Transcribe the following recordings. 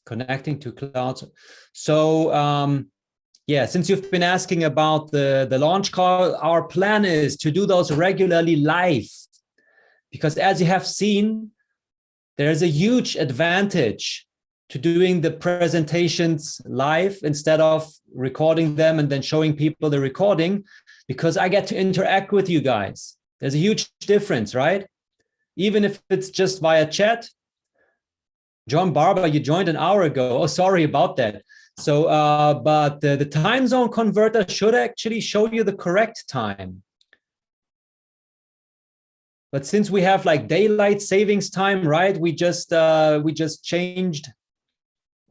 connecting to clouds. So yeah, since you've been asking about the launch call, our plan is to do those regularly live, because as you have seen, there's a huge advantage to doing the presentations live instead of recording them and then showing people the recording, because I get to interact with you guys. There's a huge difference, right? Even if it's just via chat. John Barber, you joined an hour ago. Oh, sorry about that. So, but the time zone converter should actually show you the correct time. But since we have like daylight savings time, right? We just changed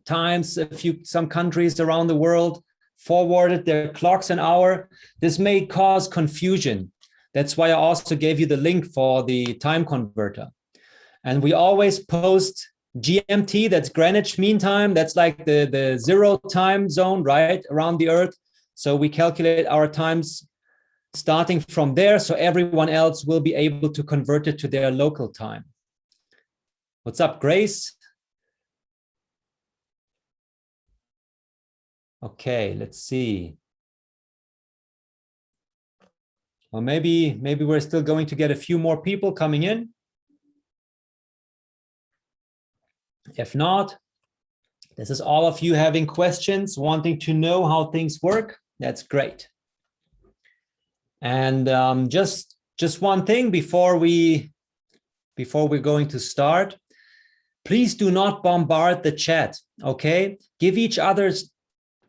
times. Some countries around the world forwarded their clocks an hour. This may cause confusion. That's why I also gave you the link for the time converter. And we always post GMT, that's Greenwich Mean Time. That's like the zero time zone, right, around the earth. So we calculate our times starting from there, so everyone else will be able to convert it to their local time. What's up, Grace? Okay, let's see. Well, maybe we're still going to get a few more people coming in. If not, this is all of you having questions, wanting to know how things work. That's great. And just one thing before we're going to start, please do not bombard the chat, okay? Give each other's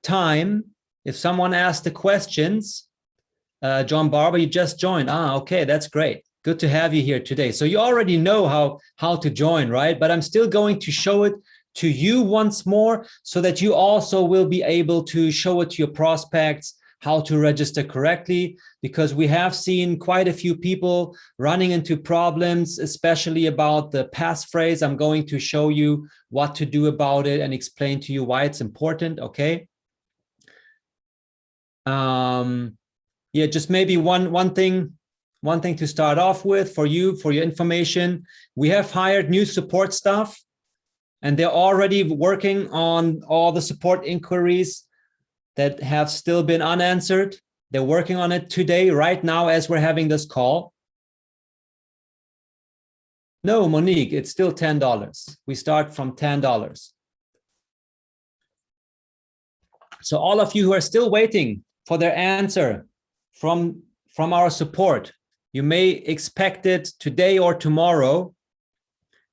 time. If someone asks the questions, John Barber, you just joined. Okay, that's great. Good to have you here today. So you already know how to join, right? But I'm still going to show it to you once more so that you also will be able to show it to your prospects how to register correctly, because we have seen quite a few people running into problems, especially about the passphrase. I'm going to show you what to do about it and explain to you why it's important, okay? Yeah, just maybe one thing to start off with for your information. We have hired new support staff, and they're already working on all the support inquiries that have still been unanswered. They're working on it today, right now, as we're having this call. No, Monique, it's still $10. We start from $10. So all of you who are still waiting for their answer from our support, you may expect it today or tomorrow.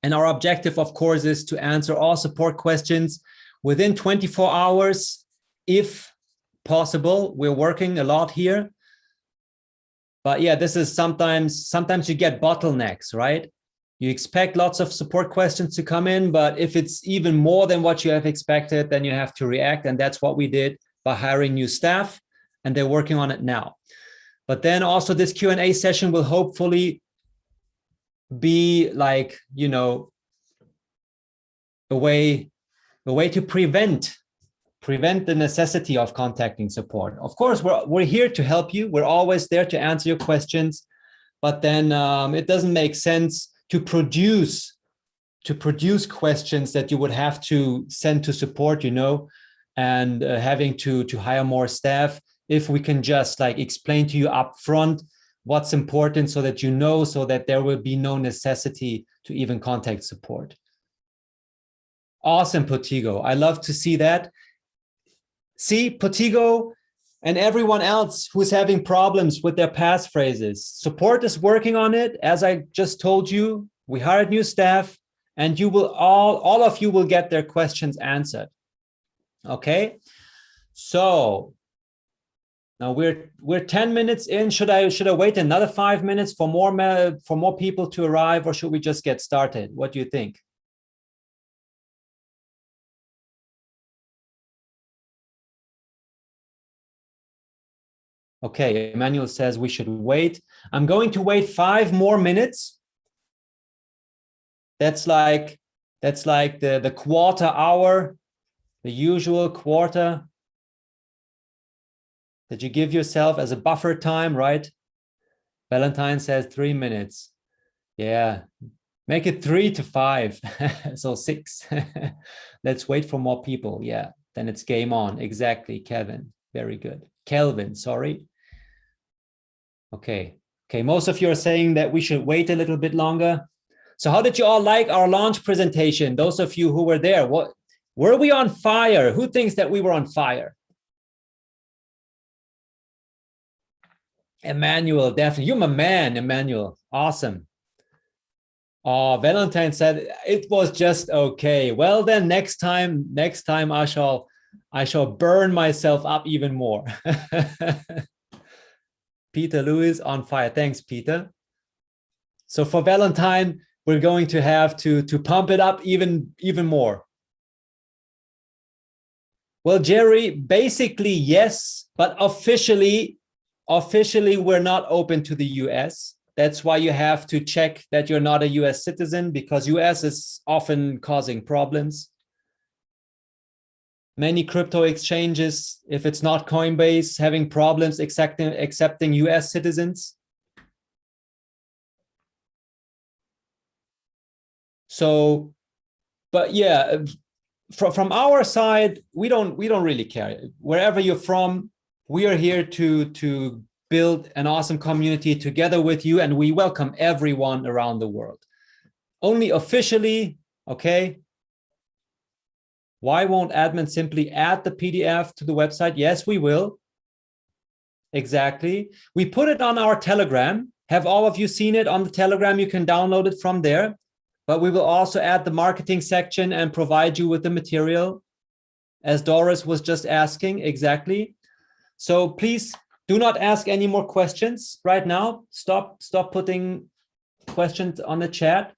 And our objective, of course, is to answer all support questions within 24 hours, if possible. We're working a lot here. But yeah, this is sometimes you get bottlenecks, right? You expect lots of support questions to come in, but if it's even more than what you have expected, then you have to react. And that's what we did by hiring new staff, and they're working on it now. But then also this Q&A session will hopefully be like, you know, a way to prevent the necessity of contacting support. Of course, we're here to help you. We're always there to answer your questions, but then it doesn't make sense to produce questions that you would have to send to support, you know, and having to hire more staff. If we can just like explain to you up front what's important so that you know, so that there will be no necessity to even contact support. Awesome, Potigo. I love to see that. See, Potigo and everyone else who's having problems with their passphrases, support is working on it. As I just told you, we hired new staff, and you will all of you will get their questions answered. Okay, so now we're 10 minutes in. Should I wait another 5 minutes for more people to arrive, or should we just get started? What do you think? Okay, Emmanuel says we should wait. I'm going to wait 5 more minutes. That's like the quarter hour, the usual quarter that you give yourself as a buffer time, right? Valentine says 3 minutes. Yeah, Make it 3 to 5. So 6. Let's wait for more people. Yeah, then it's game on. Exactly, Kevin. Very good. Kelvin, sorry. Okay. Okay, most of you are saying that we should wait a little bit longer. So how did you all like our launch presentation? Those of you who were there, what were we on fire? Who thinks that we were on fire? Emmanuel, definitely. You're my man, Emmanuel. Awesome. Oh, Valentine said it was just okay. Well, then next time I shall burn myself up even more. Peter Lewis on fire. Thanks, Peter. So for Valentine, we're going to have to pump it up even more. Well, Jerry, basically yes, but officially we're not open to the US. That's why you have to check that you're not a US citizen, because US is often causing problems. Many crypto exchanges, if it's not Coinbase, having problems accepting US citizens. So, but yeah, from our side, we don't really care. Wherever you're from, we are here to build an awesome community together with you, and we welcome everyone around the world. Only officially, okay? Why won't admin simply add the PDF to the website? Yes, we will. Exactly. We put it on our Telegram. Have all of you seen it on the Telegram? You can download it from there. But we will also add the marketing section and provide you with the material, as Doris was just asking. Exactly. So please do not ask any more questions right now. Stop putting questions on the chat.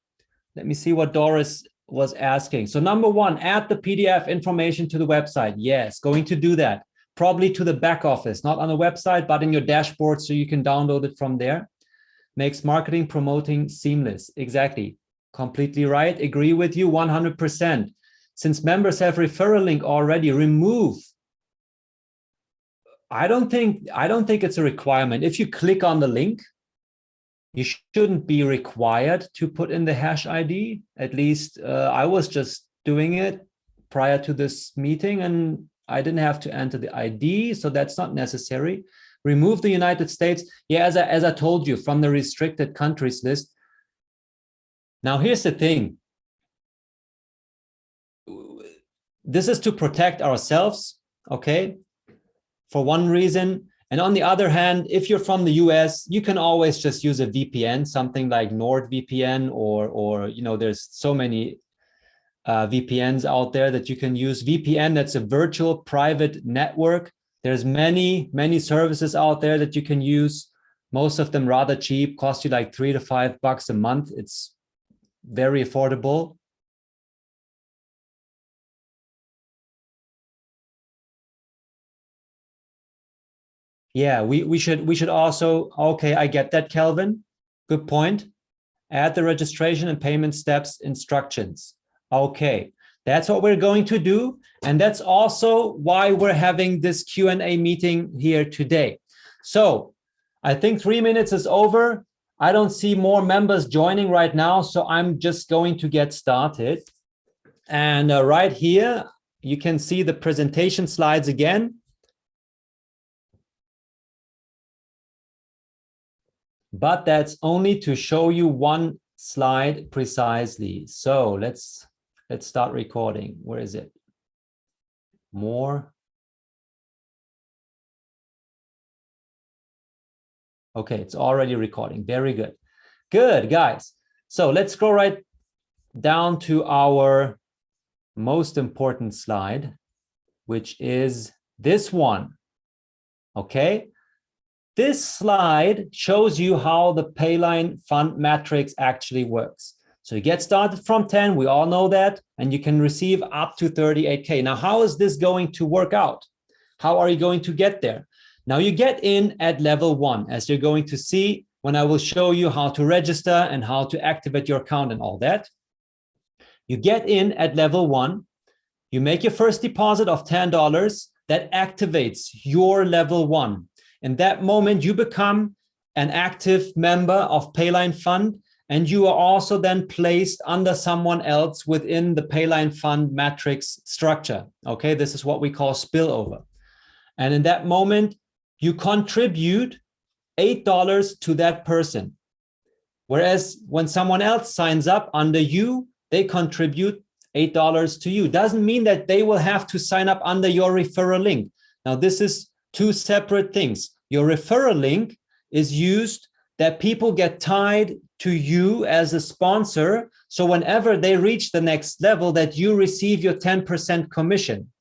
Let me see what Doris was asking. So number one, add the PDF information to the website. Yes, going to do that. Probably to the back office, not on the website, but in your dashboard, so you can download it from there. Makes marketing, promoting seamless. Exactly. Completely right. Agree with you 100%. Since members have referral link already, remove. I don't think it's a requirement. If you click on the link, you shouldn't be required to put in the hash ID. At least I was just doing it prior to this meeting, and I didn't have to enter the ID, so that's not necessary. Remove the United States. Yeah, as I told you, from the restricted countries list. Now, here's the thing. This is to protect ourselves, okay, for one reason. And on the other hand, if you're from the US, you can always just use a VPN, something like NordVPN, or you know, there's so many VPNs out there that you can use. VPN, that's a virtual private network. There's many services out there that you can use. Most of them rather cheap, cost you like $3 to $5 a month. It's very affordable. Yeah, we should also, okay, I get that, Kelvin. Good point. Add the registration and payment steps instructions. Okay, that's what we're going to do. And that's also why we're having this Q&A meeting here today. So I think 3 minutes is over. I don't see more members joining right now, so I'm just going to get started. And right here, you can see the presentation slides again. But that's only to show you one slide precisely. So let's start recording. Where is it? More. Okay, it's already recording. Very good. Good, guys. So let's go right down to our most important slide, which is this one. Okay. This slide shows you how the PayLine Fund matrix actually works. So you get started from 10, we all know that, and you can receive up to 38K. Now, how is this going to work out? How are you going to get there? Now you get in at level 1, as you're going to see when I will show you how to register and how to activate your account and all that. You get in at level 1, you make your first deposit of $10 that activates your level 1. In that moment, you become an active member of PayLine Fund, and you are also then placed under someone else within the PayLine Fund matrix structure. Okay, this is what we call spillover. And in that moment, you contribute $8 to that person. Whereas when someone else signs up under you, they contribute $8 to you. Doesn't mean that they will have to sign up under your referral link. Now, this is two separate things. Your referral link is used that people get tied to you as a sponsor. So whenever they reach the next level, that you receive your 10% commission.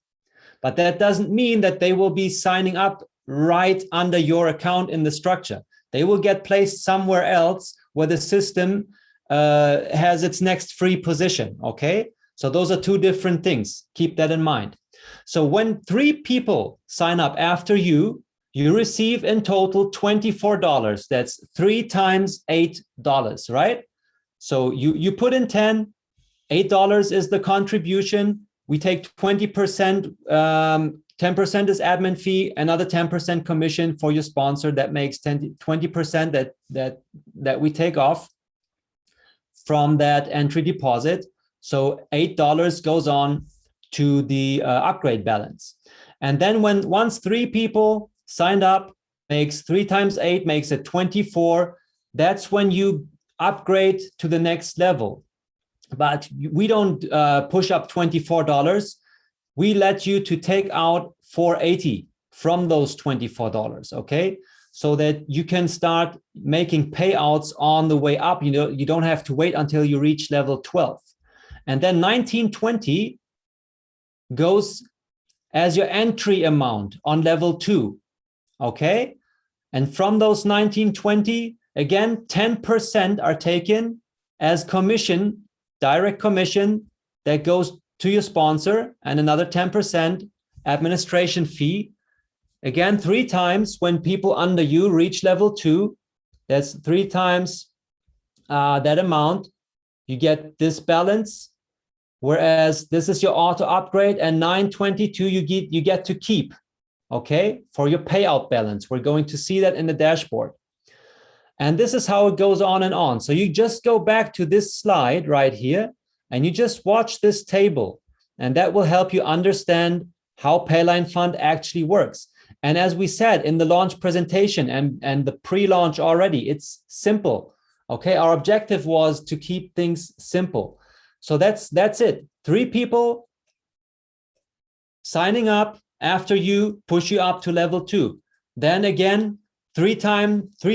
But that doesn't mean that they will be signing up right under your account in the structure. They will get placed somewhere else where the system has its next free position, okay? So those are two different things. Keep that in mind. So when 3 people sign up after you, you receive in total $24. That's 3 times $8, right? So you put in 10, $8 is the contribution. We take 20%, 10% is admin fee, another 10% commission for your sponsor. That makes 20% that we take off from that entry deposit. So $8 goes on to the upgrade balance. And then once 3 people signed up, makes 3 times 8 makes it 24. That's when you upgrade to the next level. But we don't push up $24. We let you to take out $4.80 from those $24, okay? So that you can start making payouts on the way up. You know, you don't have to wait until you reach level 12. And then $19.20 goes as your entry amount on level 2, okay? And from those $19.20, again, 10% are taken as commission, direct commission that goes to your sponsor, and another 10% administration fee. Again, 3 times when people under you reach level 2, that's 3 times that amount. You get this balance, whereas this is your auto upgrade, and $9.22 you get to keep, okay, for your payout balance. We're going to see that in the dashboard. And this is how it goes on and on. So you just go back to this slide right here, and you just watch this table, and that will help you understand how PayLine Fund actually works. And as we said in the launch presentation and the pre-launch already, it's simple. Okay, our objective was to keep things simple. So that's it. 3 people signing up after you push you up to level 2. Then again, 3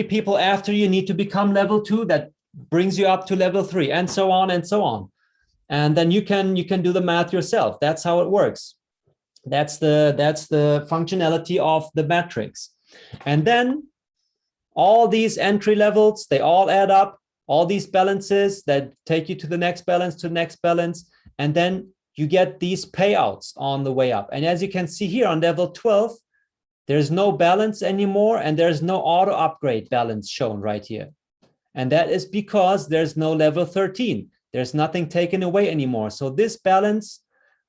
people after you need to become level 2. That brings you up to level 3, and so on and so on. And then you can do the math yourself. That's how it works. That's the functionality of the matrix. And then all these entry levels, they all add up, all these balances that take you to the next balance, to the next balance, and then you get these payouts on the way up. And as you can see here on level 12, there's no balance anymore, and there's no auto upgrade balance shown right here. And that is because there's no level 13. There's nothing taken away anymore. So this balance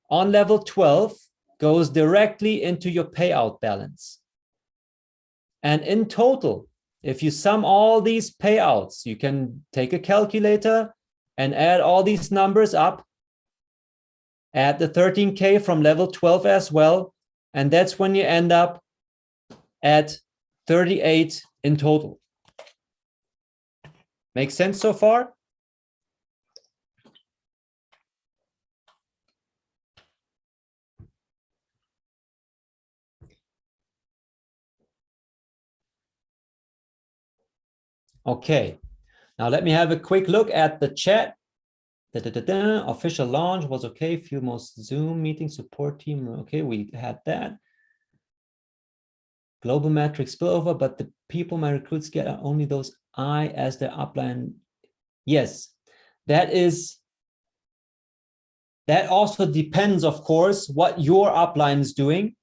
on level 12 goes directly into your payout balance. And in total, if you sum all these payouts, you can take a calculator and add all these numbers up, add the 13K from level 12 as well, and that's when you end up at 38 in total. Make sense so far? Okay, now let me have a quick look at the chat. Official launch was okay. Few most Zoom meeting support team. Okay, we had that. Global metrics spillover, but the people my recruits get are only those I as their upline. Yes, that also depends, of course, what your upline is doing.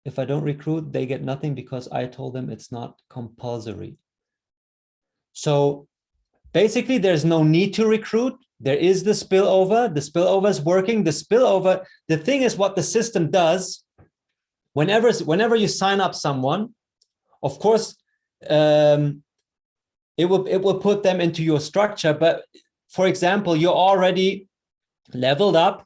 If I don't recruit, they get nothing because I told them it's not compulsory. So basically, there's no need to recruit. There is the spillover. The spillover is working. The spillover, the thing is what the system does, whenever you sign up someone, of course, it will put them into your structure. But for example, you're already leveled up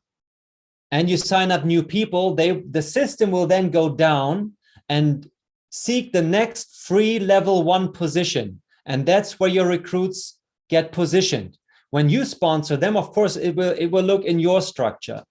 and you sign up new people, the system will then go down and seek the next free level 1 position. And that's where your recruits get positioned. When you sponsor them, of course, it will look in your structure.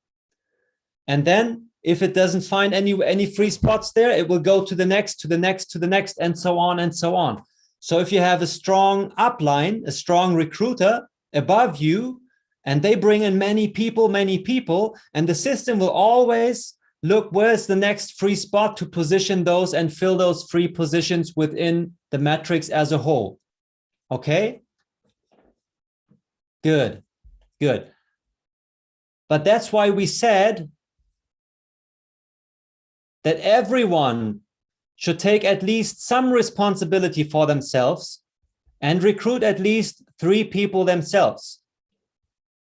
And then if it doesn't find any free spots there, it will go to the next, to the next, to the next, and so on and so on. So if you have a strong upline, a strong recruiter above you, and they bring in many people, and the system will always look where's the next free spot to position those and fill those free positions within the matrix as a whole. Okay? Good, good. But that's why we said that everyone should take at least some responsibility for themselves and recruit at least 3 people themselves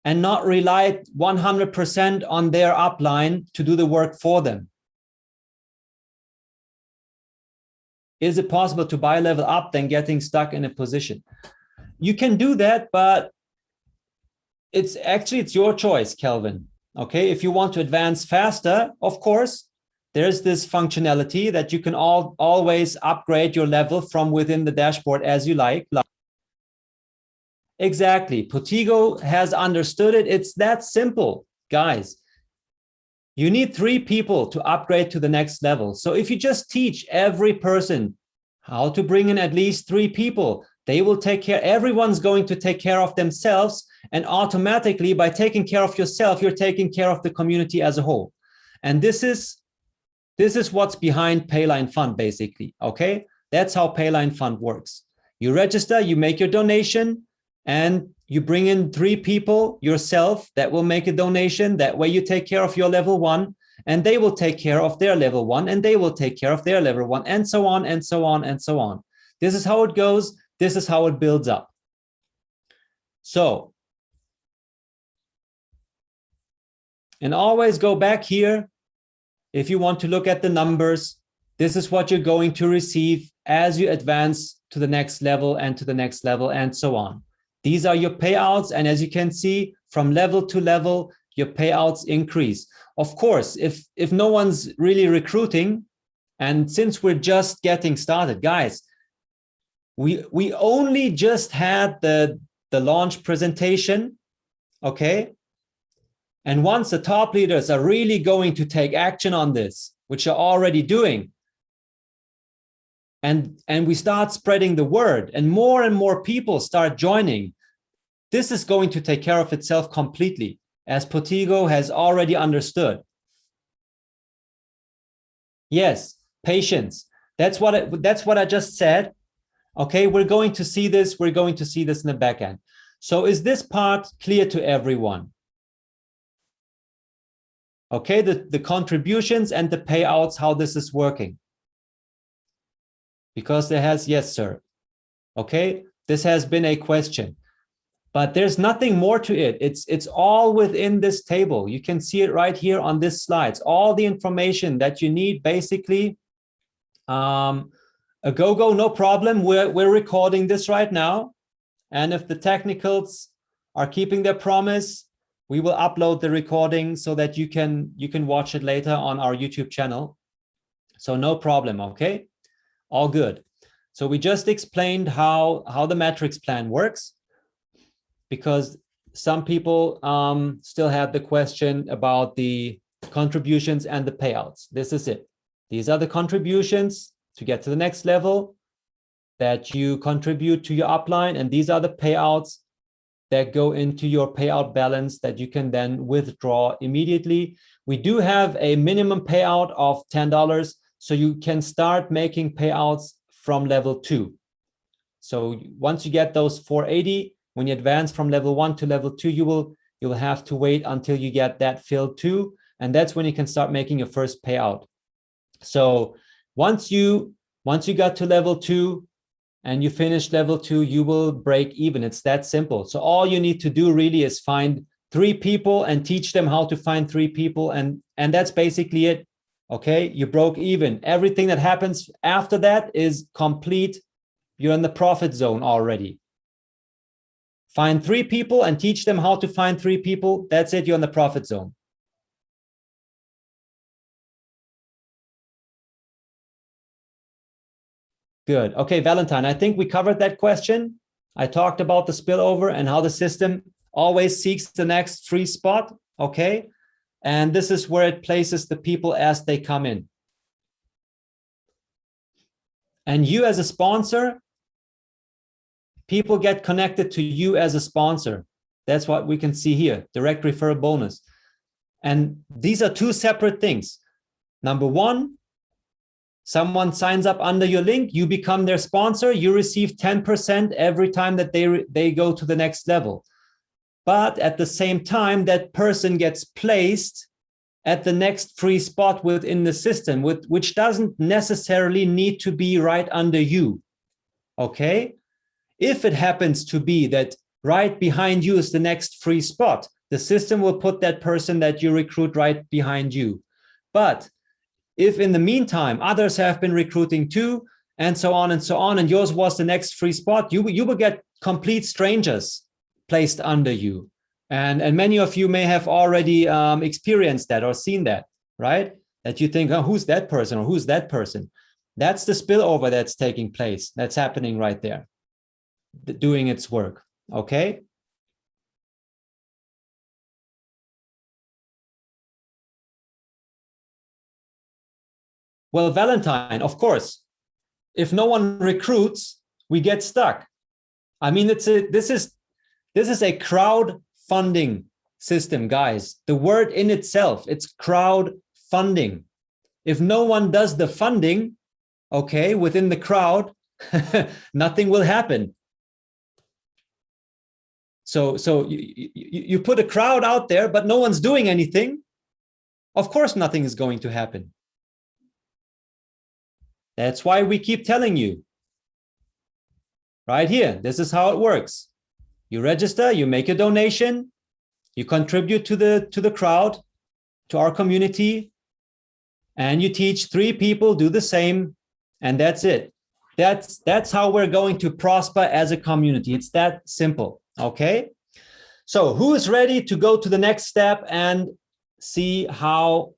and not rely 100% on their upline to do the work for them. Is it possible to buy level up than getting stuck in a position? You can do that, but it's your choice, Kelvin. Okay, if you want to advance faster, of course, there's this functionality that you can always upgrade your level from within the dashboard as you like. Exactly. Potigo has understood it. It's that simple, guys. You need 3 people to upgrade to the next level. So if you just teach every person how to bring in at least 3 people, they will take care. Everyone's going to take care of themselves. And automatically, by taking care of yourself, you're taking care of the community as a whole. And this is what's behind PayLine Fund, basically. Okay, that's how PayLine Fund works. You register, you make your donation, and you bring in 3 people yourself that will make a donation. That way you take care of your level 1, and they will take care of their level 1, and they will take care of their level 1, and so on, and so on, and so on. This is how it goes. This is how it builds up. So, and always go back here. If you want to look at the numbers, this is what you're going to receive as you advance to the next level and to the next level and so on. These are your payouts. And as you can see, from level to level, your payouts increase. Of course, if no one's really recruiting, and since we're just getting started, guys, we only just had the launch presentation, okay? And once the top leaders are really going to take action on this, which are already doing, and we start spreading the word and more people start joining, this is going to take care of itself completely, as Potigo has already understood. Yes, patience. That's what I just said. Okay, we're going to see this. We're going to see this in the back end. So is this part clear to everyone? Okay, the contributions and the payouts, how this is working. Because there has, yes, sir. Okay, this has been a question, but there's nothing more to it. It's all within this table. You can see it right here on this slide. It's all the information that you need, basically. A go, no problem. We're recording this right now. And if the technicals are keeping their promise, we will upload the recording so that you can watch it later on our YouTube channel. So no problem, okay? All good. So we just explained how the matrix plan works, because some people still have the question about the contributions and the payouts. This is it. These are the contributions to get to the next level that you contribute to your upline, and these are the payouts that go into your payout balance that you can then withdraw immediately. We do have a minimum payout of $10, so you can start making payouts from level 2. So once you get those 480, when you advance from level 1 to level 2, you'll have to wait until you get that filled too, and that's when you can start making your first payout. So once you got to level 2 and you finish level 2, you will break even. It's that simple. So all you need to do really is find 3 people and teach them how to find 3 people, and that's basically it. Okay, you broke even. Everything that happens after that is complete. You're in the profit zone already. Find 3 people and teach them how to find 3 people. That's it. You're in the profit zone. Good. Okay, Valentine, I think we covered that question. I talked about the spillover and how the system always seeks the next free spot. Okay. And this is where it places the people as they come in. And you as a sponsor, people get connected to you as a sponsor. That's what we can see here, direct referral bonus. And these are 2 separate things. Number 1, someone signs up under your link, you become their sponsor, you receive 10% every time that they go to the next level. But at the same time, that person gets placed at the next free spot within the system, which doesn't necessarily need to be right under you. Okay? If it happens to be that right behind you is the next free spot, the system will put that person that you recruit right behind you. But if in the meantime, others have been recruiting too, and so on, and yours was the next free spot, you will get complete strangers placed under you. And many of you may have already experienced that or seen that, right? That you think, oh, who's that person or who's that person? That's the spillover that's taking place. That's happening right there, doing its work, okay? Well, Valentine, of course, if no one recruits, we get stuck. I mean, this is a crowdfunding system, guys. The word in itself, it's crowdfunding. If no one does the funding, okay, within the crowd, nothing will happen. So you put a crowd out there, but no one's doing anything. Of course, nothing is going to happen. That's why we keep telling you. Right here, this is how it works. You register, you make a donation, you contribute to the crowd, to our community, and you teach 3 people, do the same, and that's it. That's how we're going to prosper as a community. It's that simple, okay? So who is ready to go to the next step and see how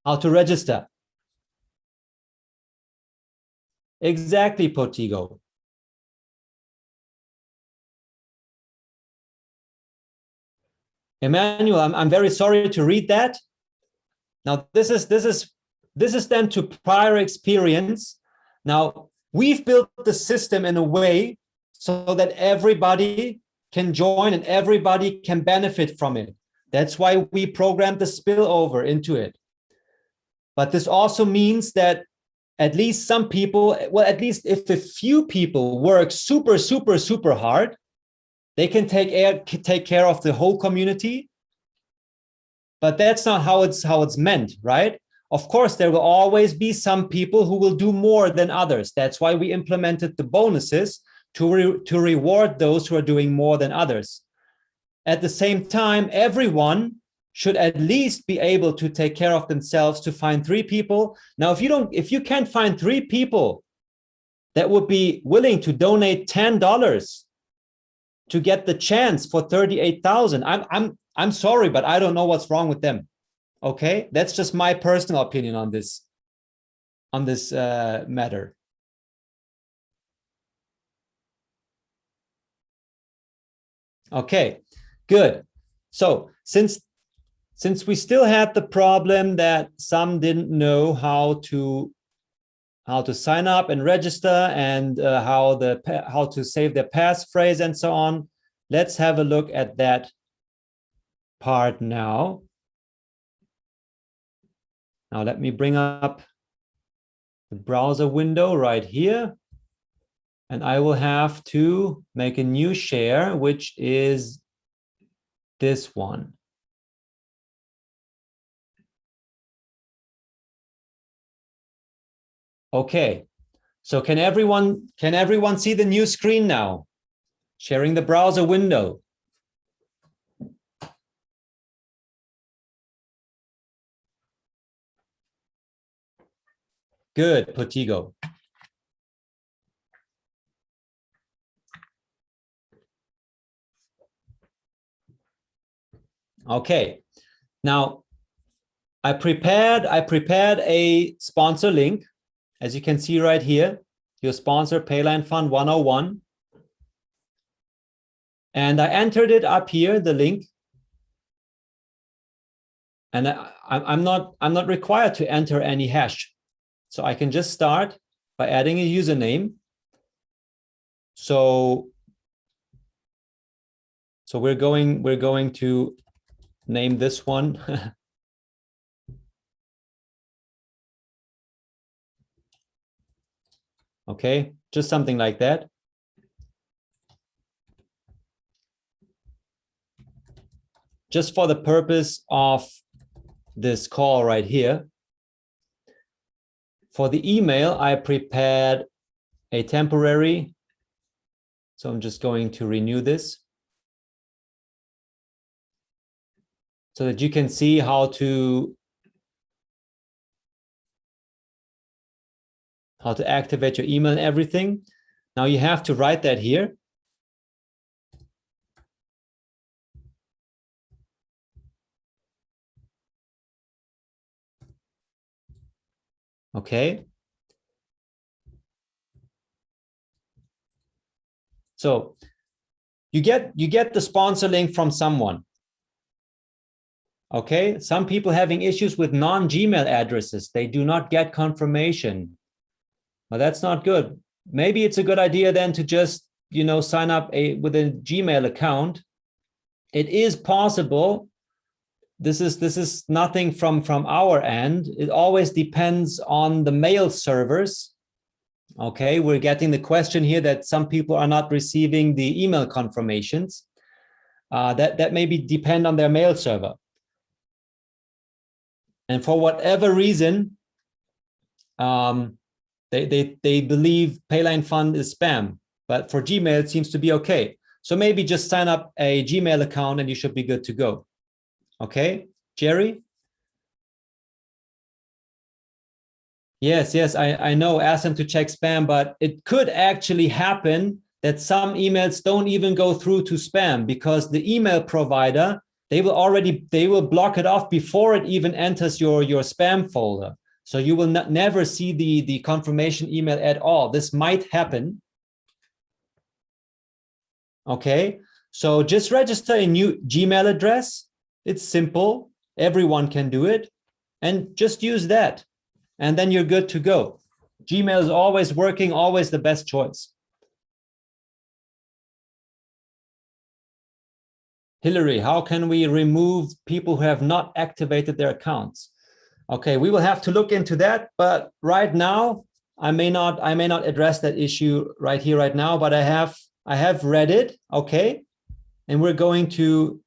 to register? Exactly, Potigo. Emmanuel, I'm very sorry to read that. Now, this is then to prior experience. Now, we've built the system in a way so that everybody can join and everybody can benefit from it. That's why we programmed the spillover into it. But this also means that at least some people, well, at least if a few people work super, super, super hard, they can take care of the whole community. But that's not how it's meant, right? Of course, there will always be some people who will do more than others. That's why we implemented the bonuses to reward those who are doing more than others. At the same time, everyone should at least be able to take care of themselves to find 3 people. Now, if you can't find 3 people that would be willing to donate $10 to get the chance for 38,000, I'm sorry, but I don't know what's wrong with them. Okay, that's just my personal opinion on this matter. Okay, good. So since we still had the problem that some didn't know how to sign up and register and how to save their passphrase and so on, let's have a look at that part now. Now let me bring up the browser window right here. And I will have to make a new share, which is this one. Okay, so can everyone see the new screen now? Sharing the browser window. Good, Potigo. Okay. Now, I prepared a sponsor link, as you can see right here, your sponsor PayLine Fund 101. And I entered it up here, the link. And I'm not required to enter any hash. So I can just start by adding a username. So we're going to name this one. Okay, just something like that. Just for the purpose of this call right here. For the email, I prepared a temporary. So I'm just going to renew this so that you can see how to activate your email and everything. Now you have to write that here. Okay. So you get the sponsor link from someone. Okay. Some people having issues with non-Gmail addresses. They do not get confirmation. Well, that's not good. Maybe it's a good idea then to just, sign up with a Gmail account. It is possible. This is nothing from our end. It always depends on the mail servers. Okay, we're getting the question here that some people are not receiving the email confirmations. That maybe depend on their mail server. And for whatever reason, they believe PayLine Fund is spam, but for Gmail, it seems to be okay. So maybe just sign up a Gmail account and you should be good to go. Okay, Jerry? Yes, I know, ask them to check spam, but it could actually happen that some emails don't even go through to spam because the email provider, they will block it off before it even enters your spam folder. So you will never see the confirmation email at all. This might happen. Okay, so just register a new Gmail address. It's simple. Everyone can do it. And just use that. And then you're good to go. Gmail is always working, always the best choice. Hillary, how can we remove people who have not activated their accounts? Okay, we will have to look into that, but right now I may not address that issue right here, right now, but I have read it, okay? And we're going to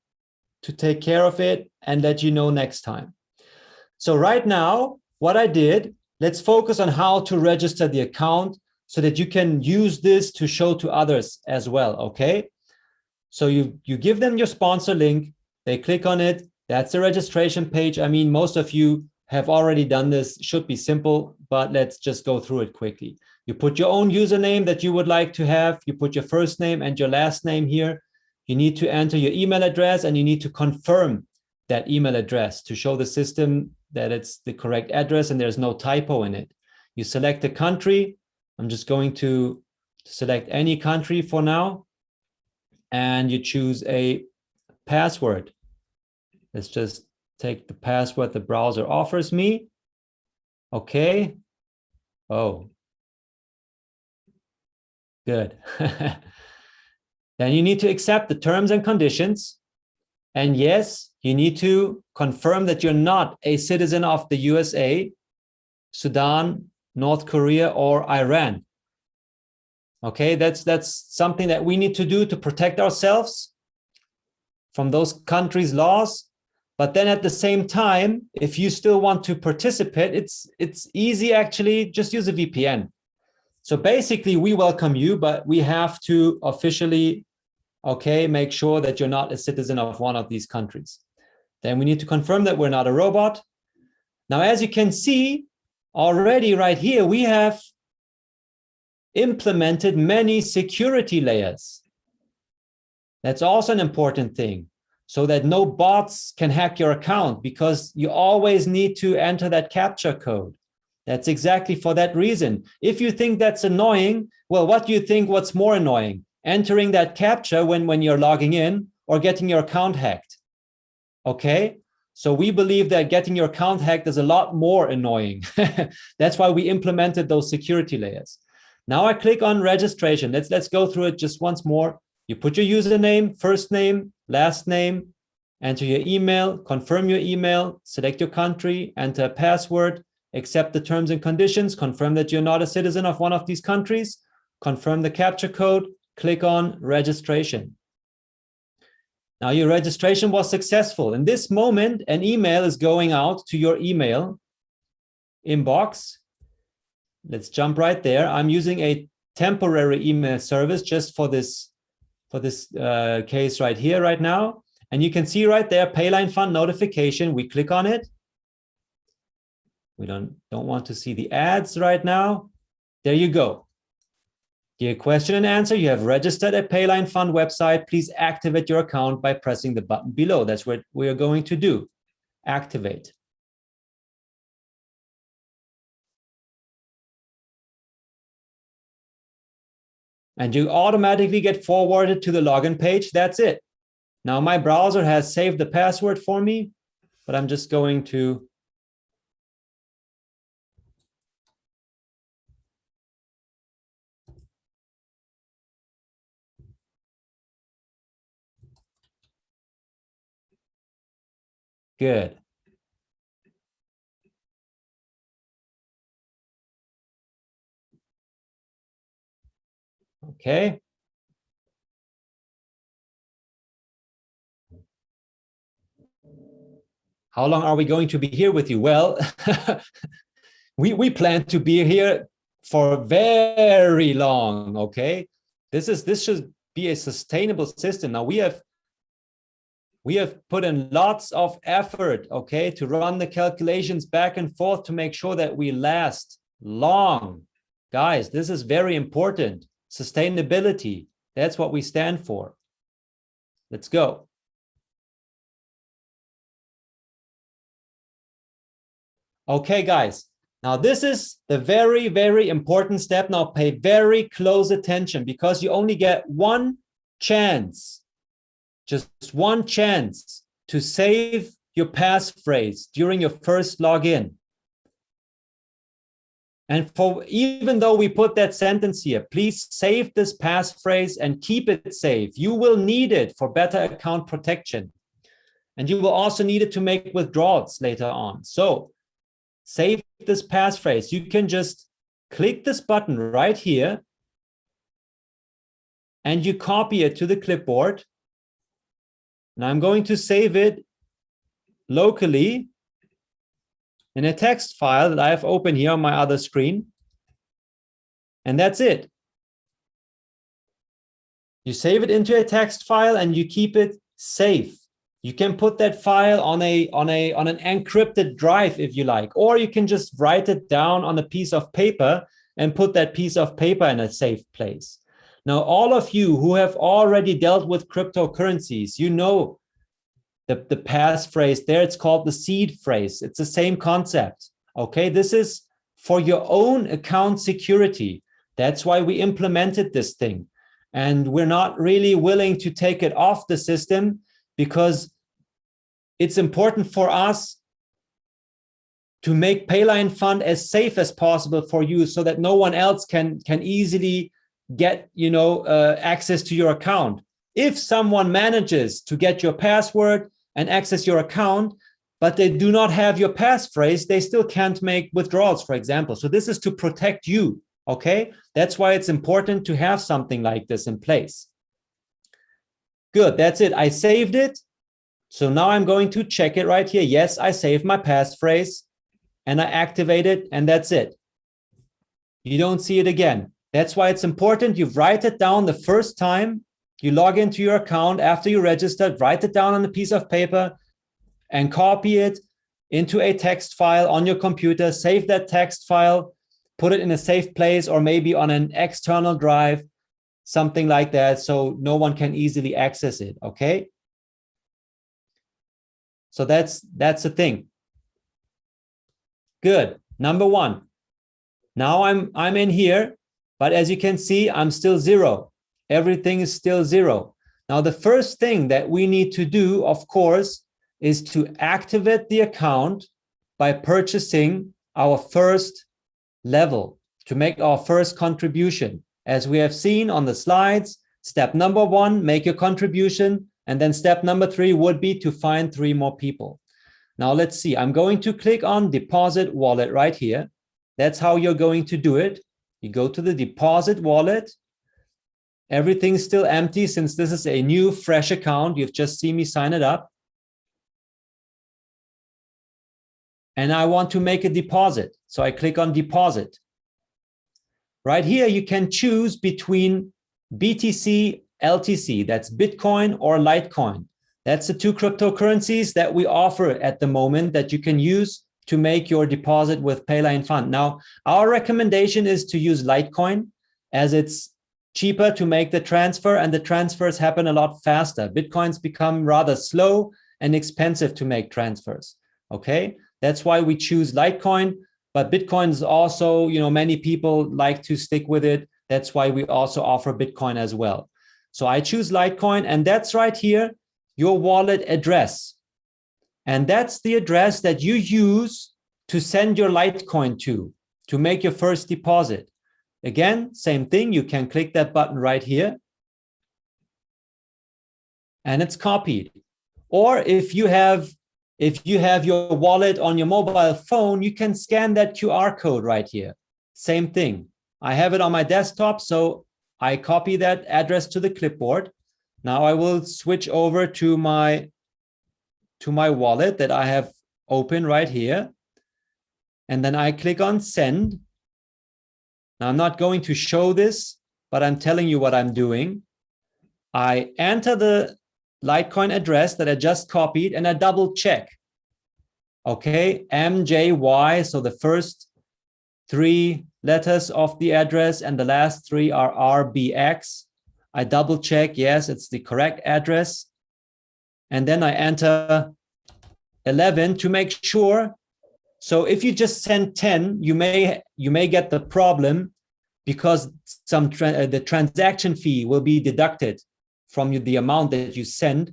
take care of it and let you know next time. So right now, what I did, let's focus on how to register the account so that you can use this to show to others as well, okay? So you give them your sponsor link, they click on it, that's the registration page. I mean, most of you have already done this, should be simple, but let's just go through it quickly. You put your own username that you would like to have, you put your first name and your last name here. You need to enter your email address and you need to confirm that email address to show the system that it's the correct address and there's no typo in it. You select the country. I'm just going to select any country for now. And you choose a password. Let's just take the password the browser offers me. Okay. Oh, good. Then you need to accept the terms and conditions. And yes, you need to confirm that you're not a citizen of the USA, Sudan, North Korea, or Iran. Okay, that's something that we need to do to protect ourselves from those countries' laws. But then at the same time, if you still want to participate, it's easy actually, just use a VPN. So basically we welcome you, but we have to officially, okay, make sure that you're not a citizen of one of these countries. Then we need to confirm that we're not a robot. Now, as you can see already right here, we have implemented many security layers. That's also an important thing. so that no bots can hack your account, because you always need to enter that captcha code. That's exactly for that reason. If you think that's annoying, well, what do you think what's more annoying? Entering that captcha when you're logging in, or getting your account hacked? Okay, so we believe that getting your account hacked is a lot more annoying. That's why we implemented those security layers. Now I click on registration. Let's go through it just once more. You put your username, first name, last name, enter your email, confirm your email, select your country, enter a password, accept the terms and conditions, confirm that you're not a citizen of one of these countries, confirm the captcha code, click on registration. Now your registration was successful. In this moment, an email is going out to your email inbox. Let's jump right there. I'm using a temporary email service just for this case right here, right now. And you can see right there, PayLine Fund notification. We click on it. We don't want to see the ads right now. There you go. Dear question and answer, you have registered at PayLine Fund website. Please activate your account by pressing the button below. That's what we are going to do. Activate. And you automatically get forwarded to the login page. That's it. Now my browser has saved the password for me, but I'm just going to good. Okay. How long are we going to be here with you? Well, we plan to be here for very long, okay? This should be a sustainable system. Now we have put in lots of effort, okay, to run the calculations back and forth to make sure that we last long. Guys, this is very important. Sustainability, that's what we stand for. Let's go. Okay, guys. Now, this is the very, very important step. Now, pay very close attention, because you only get one chance, just one chance to save your passphrase during your first login. And even though we put that sentence here, please save this passphrase and keep it safe. You will need it for better account protection. And you will also need it to make withdrawals later on. So save this passphrase. You can just click this button right here and you copy it to the clipboard. And I'm going to save it locally in a text file that I have open here on my other screen. And that's it. You save it into a text file and you keep it safe. You can put that file on an encrypted drive if you like, or you can just write it down on a piece of paper and put that piece of paper in a safe place. Now, all of you who have already dealt with cryptocurrencies, you know the passphrase there. It's called the seed phrase. It's the same concept. Okay, this is for your own account security. That's why we implemented this thing. And we're not really willing to take it off the system, because it's important for us to make PayLine Fund as safe as possible for you, so that no one else can easily get access to your account. If someone manages to get your password and access your account, but they do not have your passphrase, they still can't make withdrawals, for example. So this is to protect you, okay? That's why it's important to have something like this in place. Good, that's it. I saved it. So now I'm going to check it right here. Yes, I saved my passphrase and I activate it, and that's it. You don't see it again. That's why it's important you write it down the first time you log into your account after you registered. Write it down on a piece of paper and copy it into a text file on your computer. Save that text file, put it in a safe place, or maybe on an external drive, something like that, so no one can easily access it, okay? So that's the thing. Good. Number one. Now I'm in here, but as you can see, I'm still zero. Everything is still zero. Now, the first thing that we need to do, of course, is to activate the account by purchasing our first level, to make our first contribution. As we have seen on the slides, step number one, make your contribution. And then step number three would be to find 3 more people. Now, let's see. I'm going to click on deposit wallet right here. That's how you're going to do it. You go to the deposit wallet. Everything's still empty since this is a new, fresh account. You've just seen me sign it up. And I want to make a deposit. So I click on deposit. Right here, you can choose between BTC, LTC, that's Bitcoin or Litecoin. That's the 2 cryptocurrencies that we offer at the moment that you can use to make your deposit with PayLine Fund. Now, our recommendation is to use Litecoin as it's cheaper to make the transfer and the transfers happen a lot faster. Bitcoins become rather slow and expensive to make transfers, okay? That's why we choose Litecoin, but Bitcoin is also, many people like to stick with it. That's why we also offer Bitcoin as well. So I choose Litecoin, and that's right here, your wallet address. And that's the address that you use to send your Litecoin to make your first deposit. Again, same thing. You can click that button right here. And it's copied. Or if you have your wallet on your mobile phone, you can scan that QR code right here. Same thing. I have it on my desktop, so I copy that address to the clipboard. Now I will switch over to my wallet that I have open right here. And then I click on send. Now I'm not going to show this, but I'm telling you what I'm doing. I enter the Litecoin address that I just copied and I double check. Okay, MJY, so the first 3 letters of the address and the last 3 are RBX. I double check, yes, it's the correct address. And then I enter 11 to make sure. So if you just send 10, you may get the problem because the transaction fee will be deducted from the amount that you send.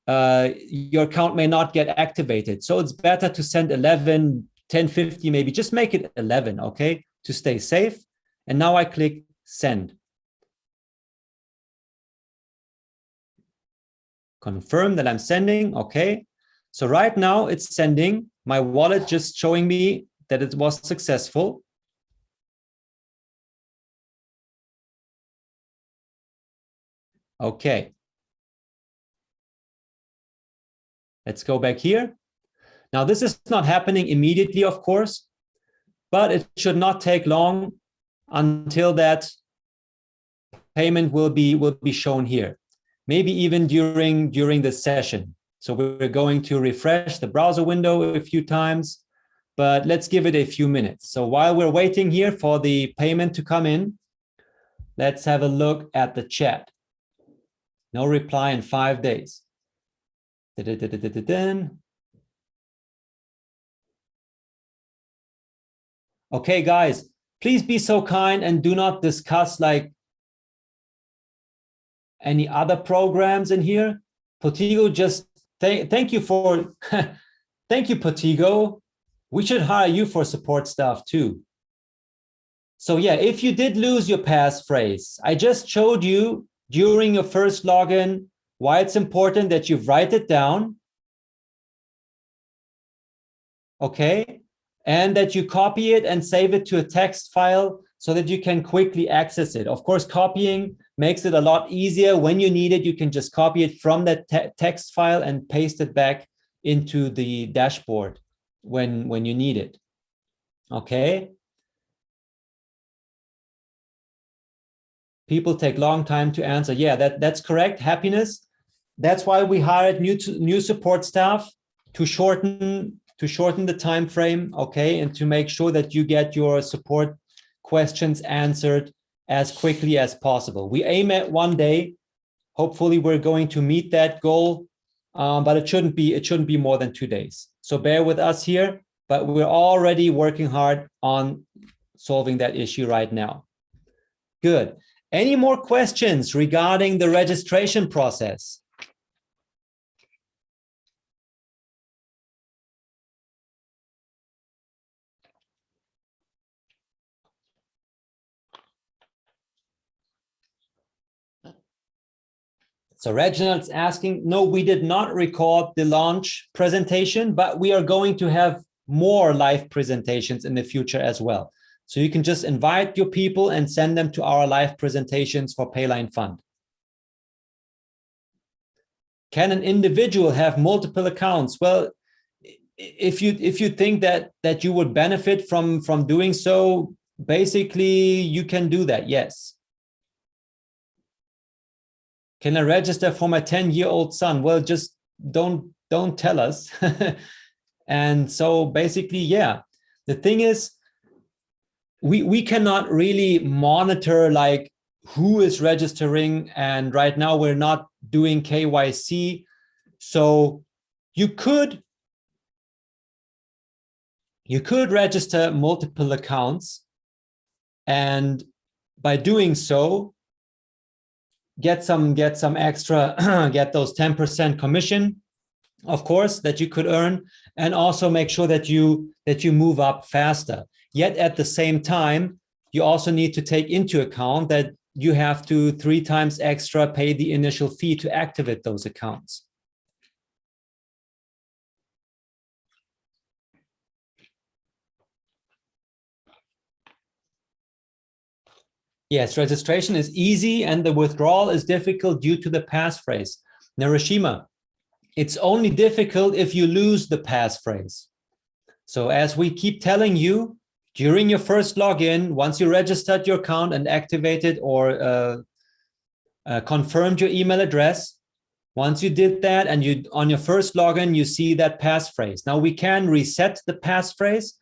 Your account may not get activated. So it's better to send 11, 10, 50, maybe just make it 11, okay, to stay safe. And now I click send. Confirm that I'm sending, okay. So right now it's sending. My wallet just showing me that it was successful. Okay. Let's go back here. Now, this is not happening immediately, of course, but it should not take long until that payment will be shown here. Maybe even during the session. So we're going to refresh the browser window a few times, but let's give it a few minutes. So while we're waiting here for the payment to come in, let's have a look at the chat. No reply in 5 days. Okay, guys, please be so kind and do not discuss like any other programs in here. Potigo, just thank you for thank you, Potigo. We should hire you for support staff too. So yeah, if you did lose your passphrase, I just showed you during your first login why it's important that you write it down, okay, and that you copy it and save it to a text file so that you can quickly access it. Of course, copying makes it a lot easier. When you need it, you can just copy it from that text file and paste it back into the dashboard when you need it, okay? People take long time to answer. Yeah, that's correct. Happiness. That's why we hired new support staff to shorten the time frame, okay, and to make sure that you get your support questions answered as quickly as possible. We aim at 1 day. Hopefully, we're going to meet that goal but it shouldn't be more than 2 days. So bear with us here, but we're already working hard on solving that issue right now. Good. Any more questions regarding the registration process? So Reginald's asking, no, we did not record the launch presentation, but we are going to have more live presentations in the future as well. So you can just invite your people and send them to our live presentations for PayLine Fund. Can an individual have multiple accounts? Well, if you think that you would benefit from doing so, basically you can do that, yes. Can I register for my 10-year-old son? Well, just don't tell us. And so basically, yeah, the thing is, we cannot really monitor like who is registering, and right now we're not doing KYC. So you could register multiple accounts, and by doing so, get some extra, get those 10% commission, of course, that you could earn, and also make sure that you move up faster. Yet at the same time, you also need to take into account that you have to 3 times extra pay the initial fee to activate those accounts. Yes, registration is easy and the withdrawal is difficult due to the passphrase. Narashima, it's only difficult if you lose the passphrase. So as we keep telling you, during your first login, once you registered your account and activated or confirmed your email address, once you did that and you on your first login, you see that passphrase. Now we can reset the passphrase,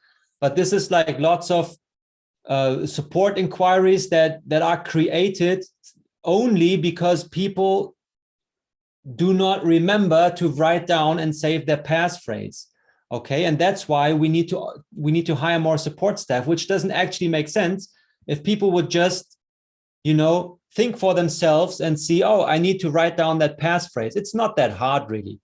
but this is like lots of support inquiries that are created only because people do not remember to write down and save their passphrase. Okay, and that's why we need to hire more support staff, which doesn't actually make sense if people would just, think for themselves and see, oh, I need to write down that passphrase. It's not that hard, really.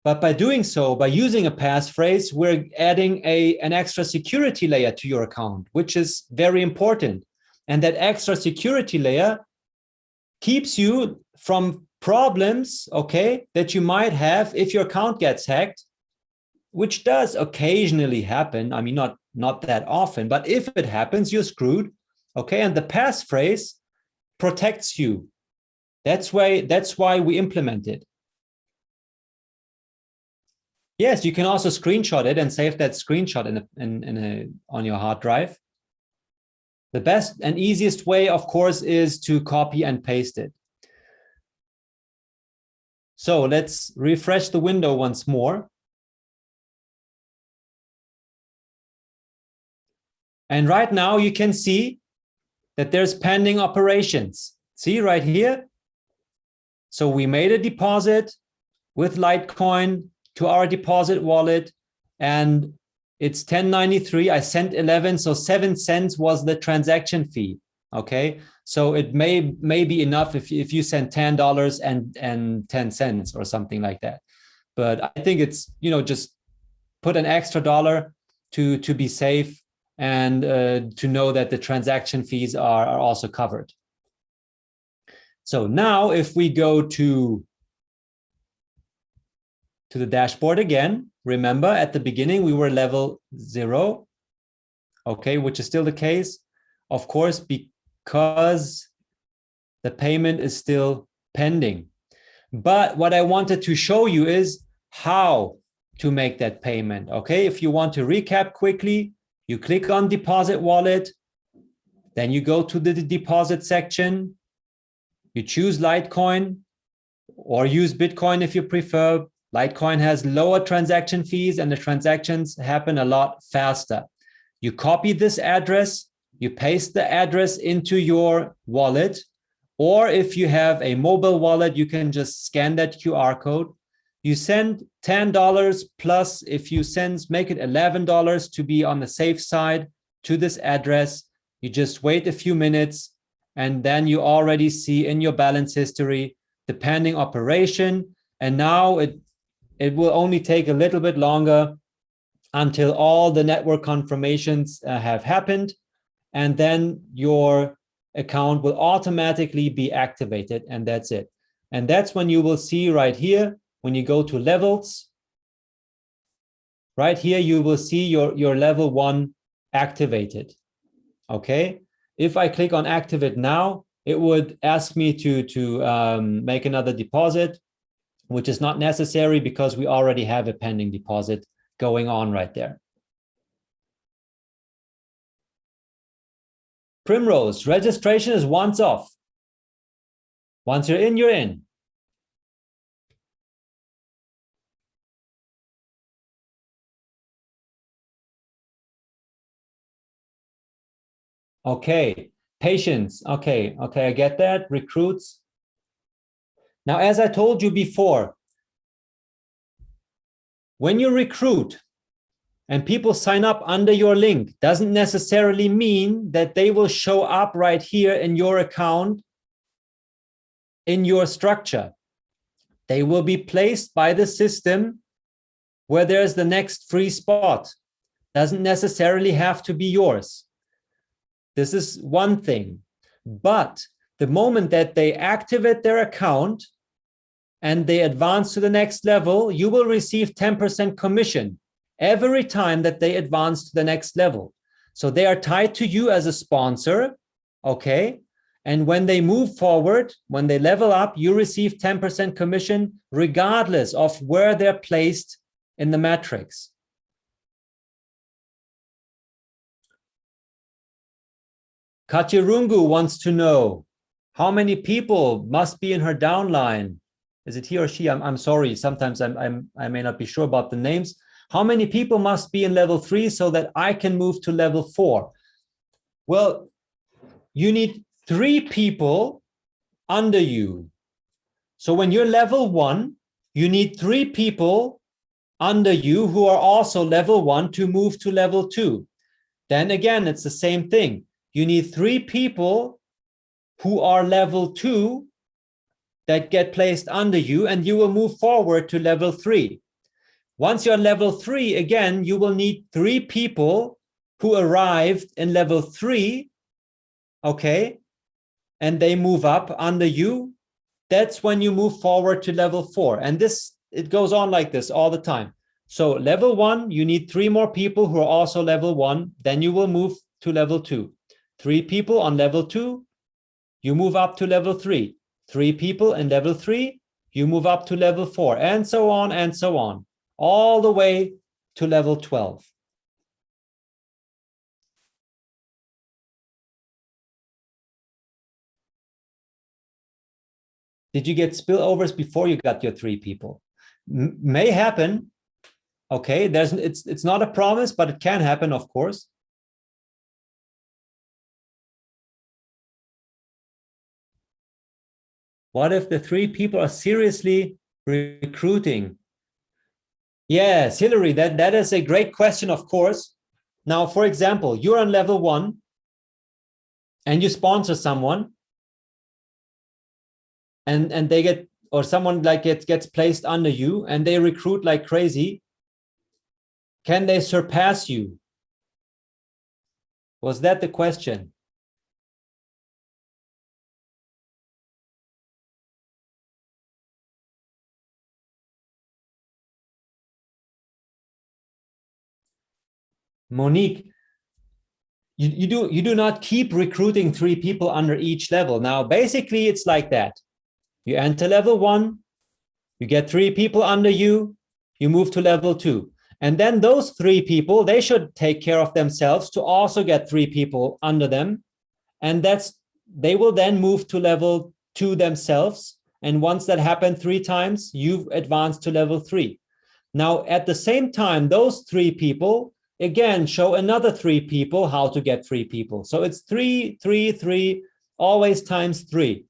But by doing so, by using a passphrase, we're adding an extra security layer to your account, which is very important. And that extra security layer keeps you from problems, okay, that you might have if your account gets hacked, which does occasionally happen. I mean, not that often, but if it happens, you're screwed, okay? And the passphrase protects you. That's why we implement it. Yes, you can also screenshot it and save that screenshot on your hard drive. The best and easiest way, of course, is to copy and paste it. So let's refresh the window once more. And right now you can see that there's pending operations. See right here? So we made a deposit with Litecoin to our deposit wallet, and it's 10.93. I sent 11, so 7 cents was the transaction fee. Okay, so it may be enough if you send $10 and 10 cents or something like that. But I think it's, just put an extra dollar to be safe and to know that the transaction fees are also covered. So now if we go to the dashboard again, remember at the beginning we were level 0, okay, which is still the case, of course, because the payment is still pending. But what I wanted to show you is how to make that payment, okay? If you want to recap quickly, you click on deposit wallet, then you go to the deposit section, you choose Litecoin or use Bitcoin if you prefer. Litecoin has lower transaction fees and the transactions happen a lot faster. You copy this address, you paste the address into your wallet, or if you have a mobile wallet, you can just scan that QR code you send $10 plus, if you make it $11 to be on the safe side to this address. You just wait a few minutes, and then you already see in your balance history the pending operation. And now it will only take a little bit longer until all the network confirmations have happened, and then your account will automatically be activated, and that's it. And that's when you will see right here, when you go to levels, right here, you will see your level 1 activated. Okay. If I click on activate now, it would ask me to make another deposit, which is not necessary because we already have a pending deposit going on right there. Primrose, registration is once off. Once you're in, you're in. Okay, patience. Okay, I get that. Recruits. Now, as I told you before, when you recruit and people sign up under your link, doesn't necessarily mean that they will show up right here in your account, in your structure. They will be placed by the system where there's the next free spot. Doesn't necessarily have to be yours. This is one thing. But the moment that they activate their account and they advance to the next level, you will receive 10% commission every time that they advance to the next level. So they are tied to you as a sponsor, okay? And when they move forward, when they level up, you receive 10% commission regardless of where they're placed in the matrix. Kachirungu wants to know how many people must be in her downline. Is it he or she? I'm sorry. Sometimes I may not be sure about the names. How many people must be in level 3 so that I can move to level 4? Well, you need 3 people under you. So when you're level 1, you need 3 people under you who are also level 1 to move to level 2. Then again, it's the same thing. You need 3 people who are level 2 that get placed under you, and you will move forward to level 3. Once you're level 3, again, you will need 3 people who arrived in level 3, okay, and they move up under you. That's when you move forward to level 4. And this, it goes on like this all the time. So level 1, you need 3 more people who are also level 1. Then you will move to level 2. 3 people on level 2, you move up to level 3. 3 people in level 3, you move up to level 4, and so on, all the way to level 12. Did you get spillovers before you got your 3 people? May happen. Okay, it's not a promise, but it can happen, of course. What if the 3 people are seriously recruiting? Yes, Hillary, that is a great question, of course. Now, for example, you're on level 1 and you sponsor someone, and they get, or someone like gets placed under you and they recruit like crazy. Can they surpass you? Was that the question? Monique, you do not keep recruiting 3 people under each level. Now, basically, it's like that. You enter level 1, you get 3 people under you, you move to level 2. And then those 3 people, they should take care of themselves to also get 3 people under them. And they will then move to level 2 themselves. And once that happened 3 times, you've advanced to level 3. Now, at the same time, those 3 people, again, show another 3 people how to get 3 people. So it's 3, 3, 3, always times 3.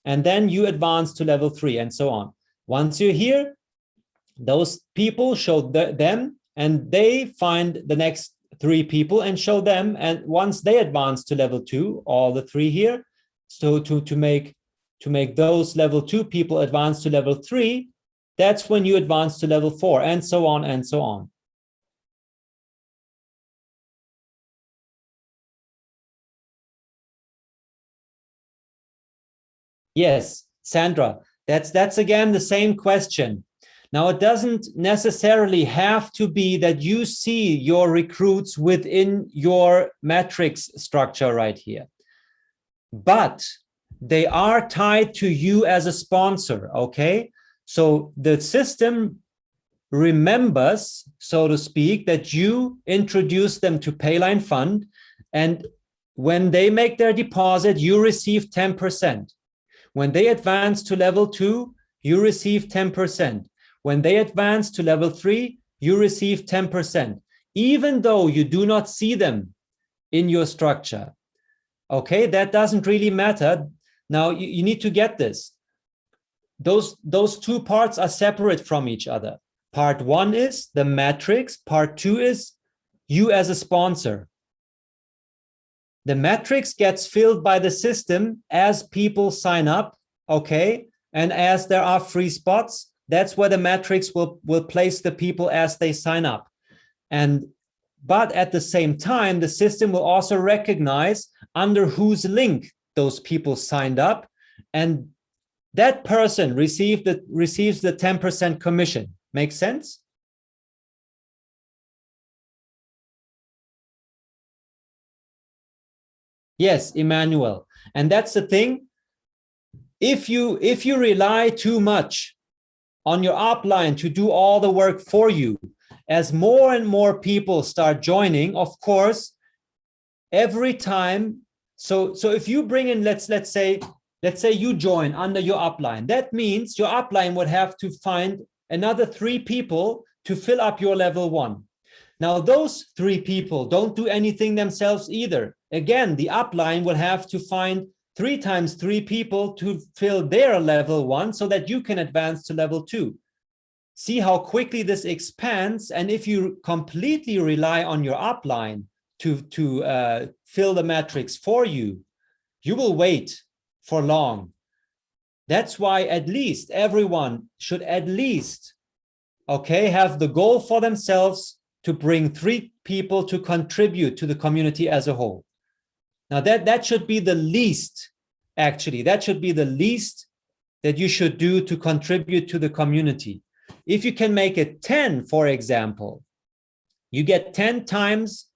And then you advance to level 3 and so on. Once you're here, Those people show them, and they find the next 3 people and show them. And once they advance to level 2, all the 3 here, so to make those level 2 people advance to level 3, that's when you advance to level 4, and so on and so on. Yes, Sandra, that's again the same question. Now, it doesn't necessarily have to be that you see your recruits within your matrix structure right here, but they are tied to you as a sponsor, okay? So the system remembers, so to speak, that you introduce them to PayLine Fund, and when they make their deposit, you receive 10%. When they advance to level 2, you receive 10%. When they advance to level 3, you receive 10%, even though you do not see them in your structure. Okay, that doesn't really matter. Now, you need to get this. Those 2 parts are separate from each other. Part 1 is the matrix. Part 2 is you as a sponsor. The matrix gets filled by the system as people sign up, okay? And as there are free spots, that's where the matrix will place the people as they sign up. But at the same time, the system will also recognize under whose link those people signed up, and that person receives the 10% commission. Make sense? Yes, Emmanuel. And that's the thing. If you rely too much on your upline to do all the work for you, as more and more people start joining, of course, every time. So if you bring in, let's say you join under your upline, that means your upline would have to find another 3 people to fill up your level 1. Now, those 3 people don't do anything themselves either. Again, the upline will have to find 3 times 3 people to fill their level 1 so that you can advance to level 2. See how quickly this expands. And if you completely rely on your upline to fill the matrix for you, you will wait for long. That's why at least everyone should at least, okay, have the goal for themselves to bring 3 people to contribute to the community as a whole. Now that should be the least, actually, that should be the least that you should do to contribute to the community. If you can make it 10, for example, you get 10 times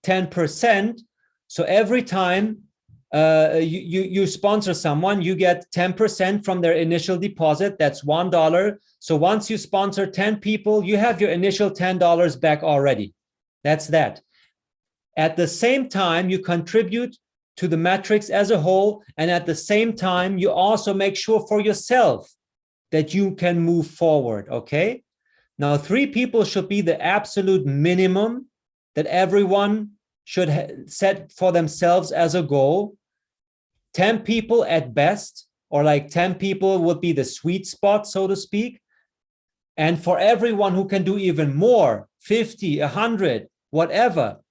10%. So every time you sponsor someone, you get 10% from their initial deposit. That's $1. So once you sponsor 10 people, you have your initial $10 back already. That's that. At the same time, you contribute to the matrix as a whole. And at the same time, you also make sure for yourself that you can move forward, okay? Now, 3 people should be the absolute minimum that everyone should set for themselves as a goal. 10 people at best, or like 10 people would be the sweet spot, so to speak. And for everyone who can do even more, 50, 100, whatever,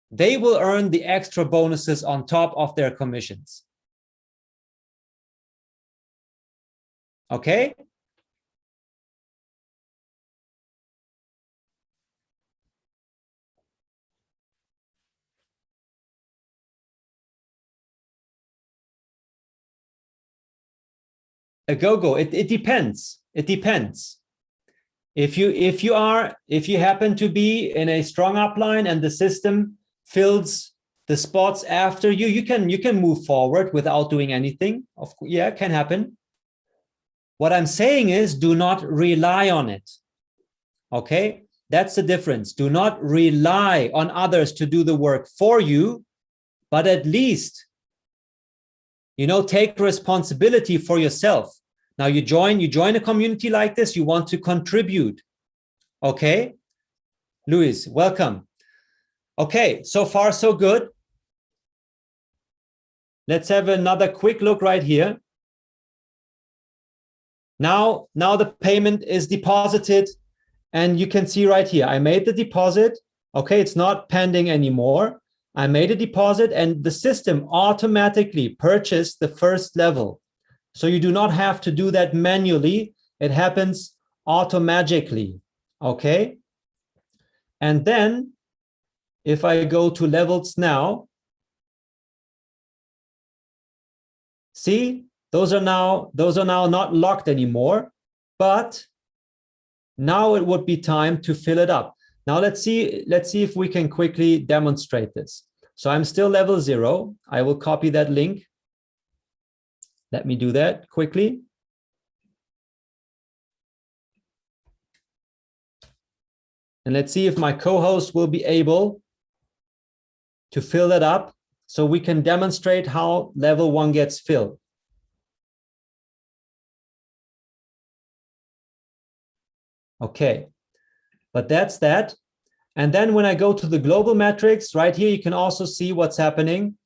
they will earn the extra bonuses on top of their commissions. Okay? A go-go. It depends. It depends. If you happen to be in a strong upline and the system fills the spots after you, you can move forward without doing anything. Yeah, it can happen. What I'm saying is, do not rely on it. Okay, that's the difference. Do not rely on others to do the work for you, but at least, take responsibility for yourself. Now you join a community like this, you want to contribute. Okay, Luis, welcome. Okay, so far so good. Let's have another quick look right here. Now the payment is deposited, and you can see right here, I made the deposit. Okay, it's not pending anymore. I made a deposit, and the system automatically purchased the first level. So you do not have to do that manually. It happens automatically. Okay. And then if I go to levels now, see, those are now not locked anymore, but now it would be time to fill it up. Now let's see if we can quickly demonstrate this. So I'm still level 0. I will copy that link. Let me do that quickly. And let's see if my co-host will be able to fill that up so we can demonstrate how level 1 gets filled. Okay, but that's that. And then when I go to the global metrics, right here, you can also see what's happening.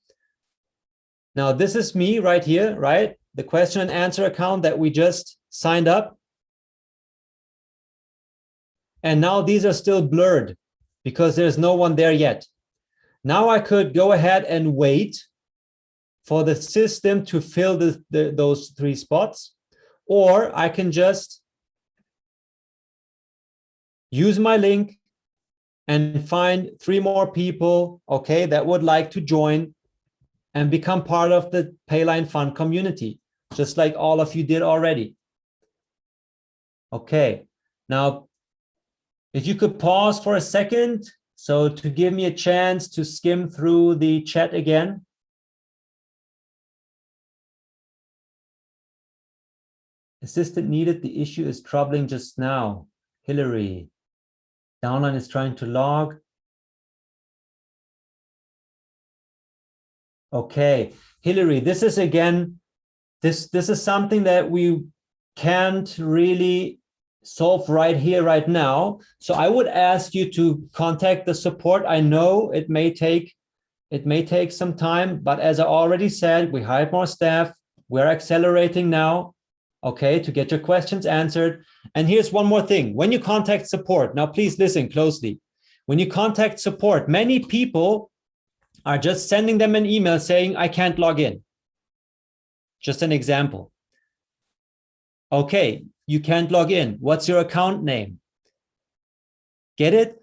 Now, this is me right here, right? The question and answer account that we just signed up. And now these are still blurred because there's no one there yet. Now I could go ahead and wait for the system to fill those 3 spots, or I can just use my link and find 3 more people, okay, that would like to join and become part of the PayLine Fund community, just like all of you did already. Okay, now, if you could pause for a second, so to give me a chance to skim through the chat again. Assistant needed, the issue is troubling just now. Hillary, downline is trying to log. Okay, Hillary, this is again, this is something that we can't really solve right here, right now. So I would ask you to contact the support. I know it may take some time, but as I already said, we hired more staff. We're accelerating now, okay, to get your questions answered. And here's one more thing. When you contact support, now please listen closely. When you contact support, many people are just sending them an email saying, I can't log in. Just an example. Okay, you can't log in. What's your account name? Get it?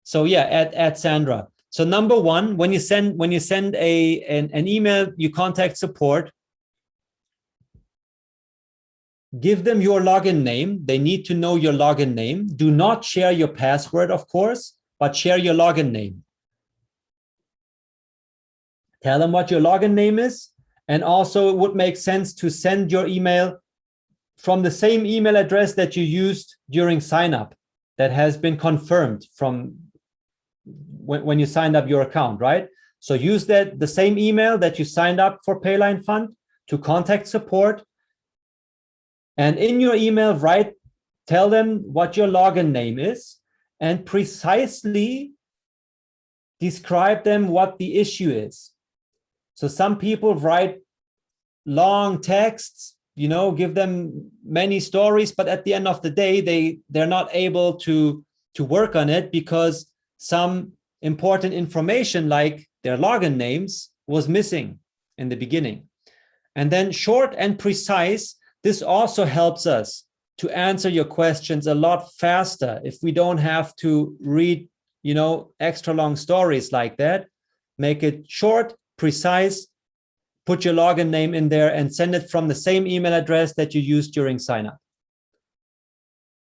So yeah, at Sandra. So number 1, when you send an email, you contact support, give them your login name. They need to know your login name. Do not share your password, of course, but share your login name. Tell them what your login name is. And also it would make sense to send your email from the same email address that you used during sign up, that has been confirmed from when you signed up your account, right? So use the same email that you signed up for PayLine Fund to contact support. And in your email, tell them what your login name is and precisely describe them what the issue is. So some people write long texts, give them many stories, but at the end of the day, they're not able to work on it because some important information like their login names was missing in the beginning. And then short and precise, this also helps us to answer your questions a lot faster if we don't have to read, extra long stories like that. Make it short, precise, put your login name in there and send it from the same email address that you used during sign up.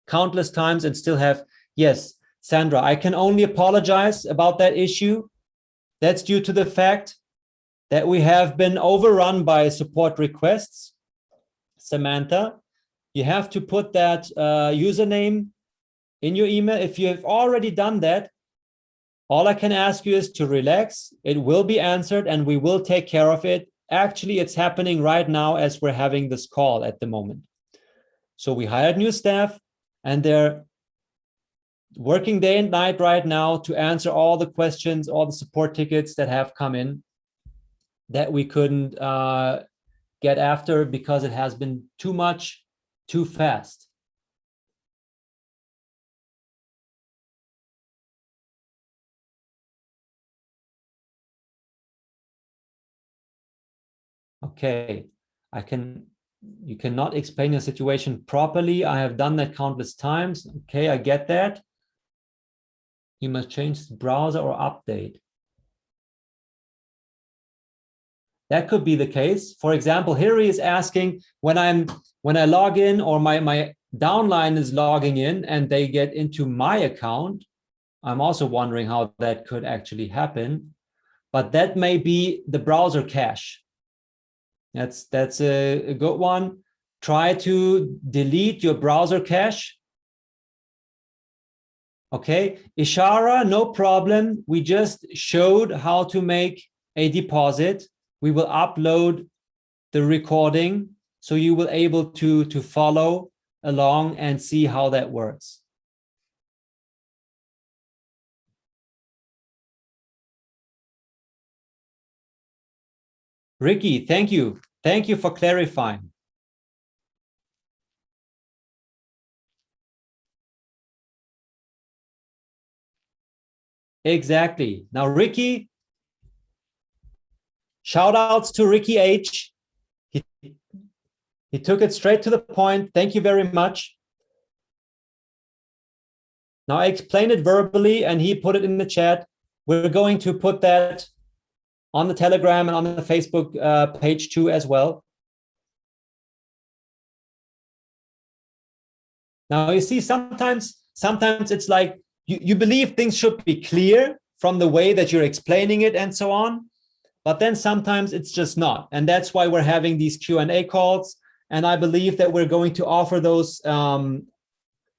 Countless times and still have, yes, Sandra, I can only apologize about that issue. That's due to the fact that we have been overrun by support requests. Samantha, you have to put that username in your email. If you have already done that, all I can ask you is to relax. It will be answered and we will take care of it. Actually, it's happening right now as we're having this call at the moment. So we hired new staff and they're working day and night right now to answer all the questions, all the support tickets that have come in that we couldn't get after because it has been too much too fast. Okay, you cannot explain your situation properly. I have done that countless times. Okay, I get that. You must change the browser or update. That could be the case. For example, Hillary is asking when I log in, or my downline is logging in and they get into my account. I'm also wondering how that could actually happen, but that may be the browser cache. That's a good one. Try to delete your browser cache. Okay, Ishara, no problem. We just showed how to make a deposit. We will upload the recording so you will able to follow along and see how that works. Ricky, thank you. Thank you for clarifying. Exactly. Now, Ricky, shout outs to Ricky H. He took it straight to the point. Thank you very much. Now I explained it verbally and he put it in the chat. We're going to put that on the Telegram and on the Facebook page too as well. Now you see, sometimes it's like you believe things should be clear from the way that you're explaining it and so on, but then sometimes it's just not. And that's why we're having these Q&A calls. And I believe that we're going to offer those on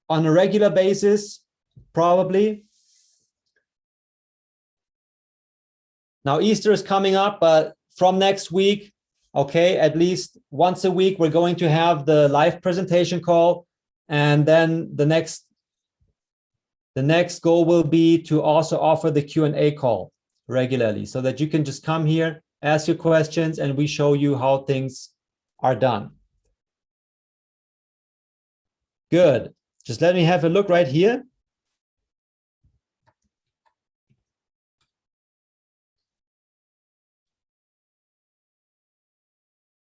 a regular basis, probably. Now Easter is coming up, but from next week, okay, at least once a week, we're going to have the live presentation call. And then the next goal will be to also offer the Q&A call regularly so that you can just come here, ask your questions, and we show you how things are done. Good. Just let me have a look right here.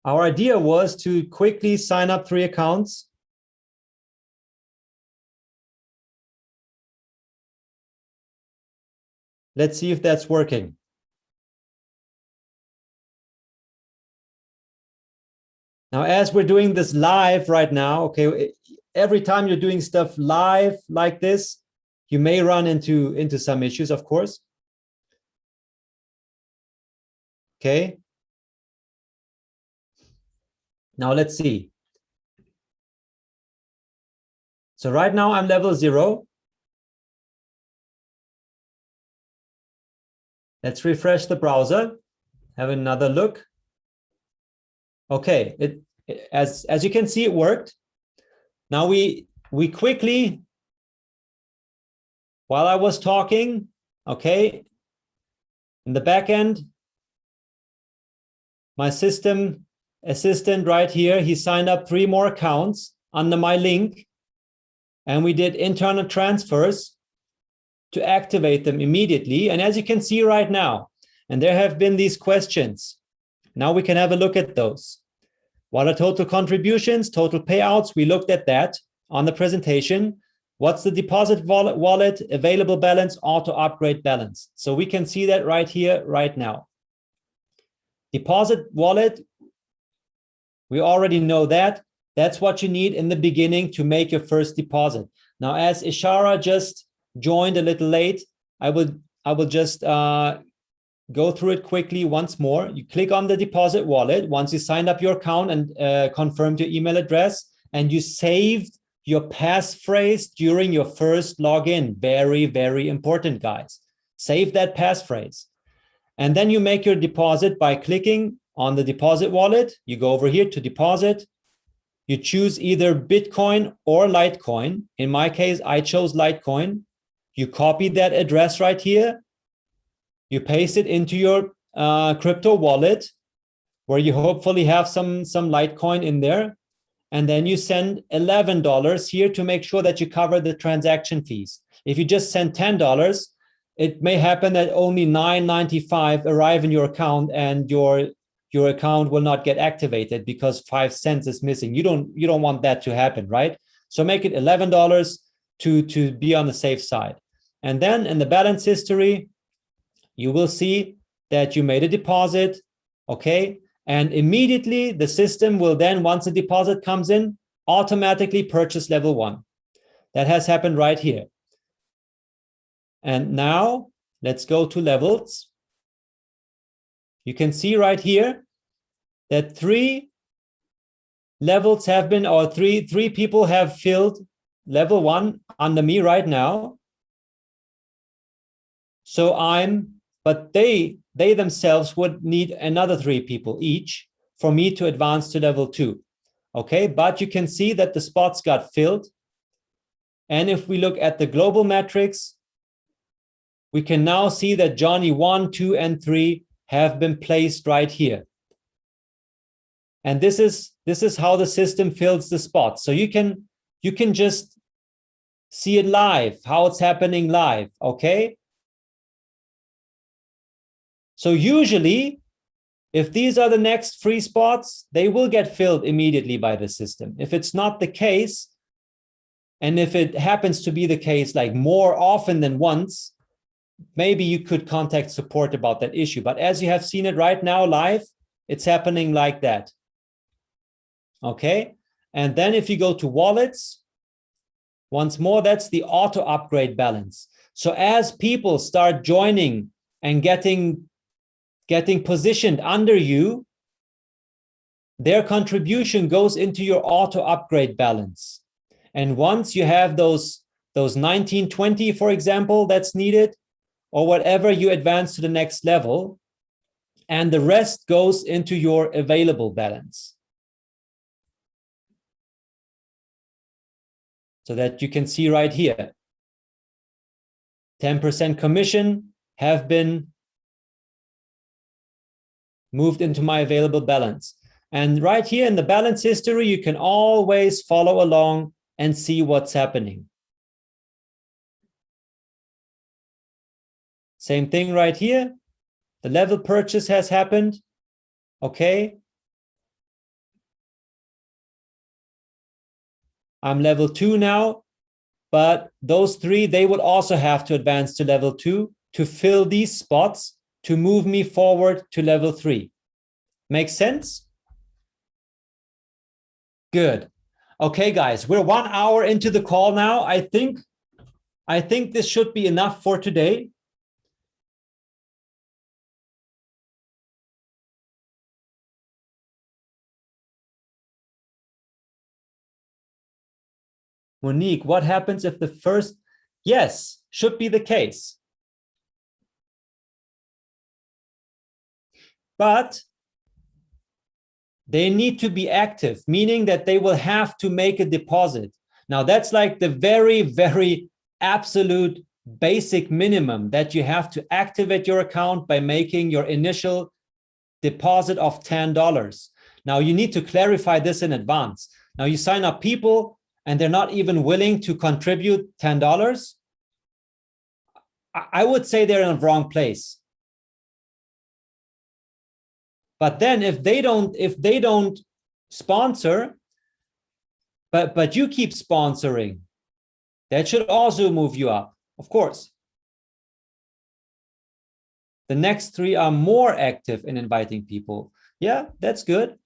Our idea was to quickly sign up 3 accounts. Let's see if that's working. Now, as we're doing this live right now, okay, every time you're doing stuff live like this, you may run into some issues, of course. Okay. Now let's see. So right now I'm level 0. Let's refresh the browser, have another look. Okay, as you can see, it worked. Now we quickly, while I was talking, okay, in the back end, my system assistant right here, he signed up 3 more accounts under my link, and we did internal transfers to activate them immediately. And as you can see right now, and there have been these questions. Now we can have a look at those. What are total contributions, total payouts? We looked at that on the presentation. What's the deposit wallet, available balance, auto upgrade balance? So we can see that right here, right now. Deposit wallet, we already know that. That's what you need in the beginning to make your first deposit. Now, as Ishara just joined a little late, I will just go through it quickly once more. You click on the deposit wallet once you signed up your account and confirmed your email address, and you saved your passphrase during your first login. Very, very important, guys. Save that passphrase. And then you make your deposit by clicking on the deposit wallet. You go over here to deposit. You choose either Bitcoin or Litecoin. In my case, I chose Litecoin. You copy that address right here. You paste it into your crypto wallet, where you hopefully have some Litecoin in there. and then you send $11 here to make sure that you cover the transaction fees. If you just send $10, it may happen that only $9.95 arrive in your account, and your account will not get activated because 5 cents is missing. You don't want that to happen, right? So make it $11 to be on the safe side. And then in the balance history, you will see that you made a deposit, okay? And immediately the system will then, once the deposit comes in, automatically purchase level 1. That has happened right here. And now let's go to levels. You can see right here that 3 levels have been, or three people have filled level 1 under me right now. So but they themselves would need another 3 people each for me to advance to level 2. Okay, but you can see that the spots got filled. And if we look at the global metrics, we can now see that Johnny 1, 2, and 3 have been placed right here. And this is how the system fills the spots. So you can just see it live, how it's happening live, okay? So usually, if these are the next free spots, they will get filled immediately by the system. If it's not the case, and if it happens to be the case like more often than once, maybe you could contact support about that issue. But as you have seen it right now live, it's happening like that. Okay, and then if you go to wallets, once more, that's the auto upgrade balance. So as people start joining and getting positioned under you, their contribution goes into your auto upgrade balance. And once you have those 1920, for example, that's needed, or whatever, you advance to the next level, and the rest goes into your available balance. So that you can see right here, 10% commission have been moved into my available balance. And right here in the balance history, you can always follow along and see what's happening. Same thing right here. The level purchase has happened. Okay. I'm level 2 now, but those 3, they would also have to advance to level 2 to fill these spots to move me forward to level 3. Makes sense? Good. Okay, guys, we're 1 hour into the call now. I think this should be enough for today. Monique, what happens if the first? Yes, should be the case. But they need to be active, meaning that they will have to make a deposit. Now, that's like the very, very absolute basic minimum, that you have to activate your account by making your initial deposit of $10. Now, you need to clarify this in advance. Now, you sign up people and they're not even willing to contribute $10. I would say they're in the wrong place. But then if they don't sponsor, but you keep sponsoring, that should also move you up, of course. The next 3 are more active in inviting people. Yeah, that's good.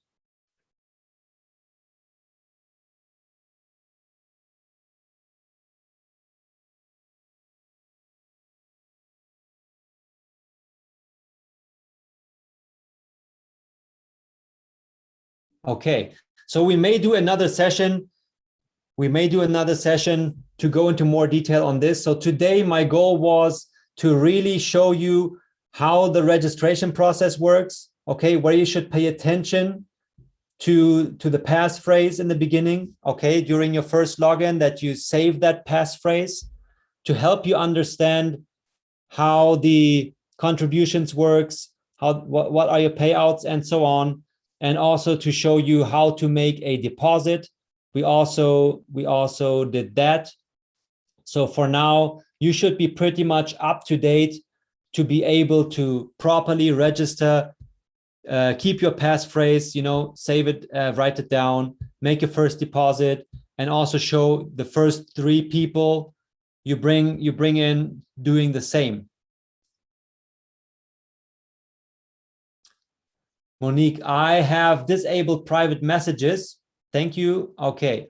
Okay, so we may do another session. We may do another session to go into more detail on this. So today my goal was to really show you how the registration process works, okay, where you should pay attention to the passphrase in the beginning, okay, during your first login, that you save that passphrase to help you understand how the contributions works, what are your payouts and so on, and also to show you how to make a deposit We also did that. So for now, you should be pretty much up to date to be able to properly register, keep your passphrase, save it, write it down, make a first deposit, and also show the first 3 people you bring in doing the same. Monique, I have disabled private messages. Thank you. Okay.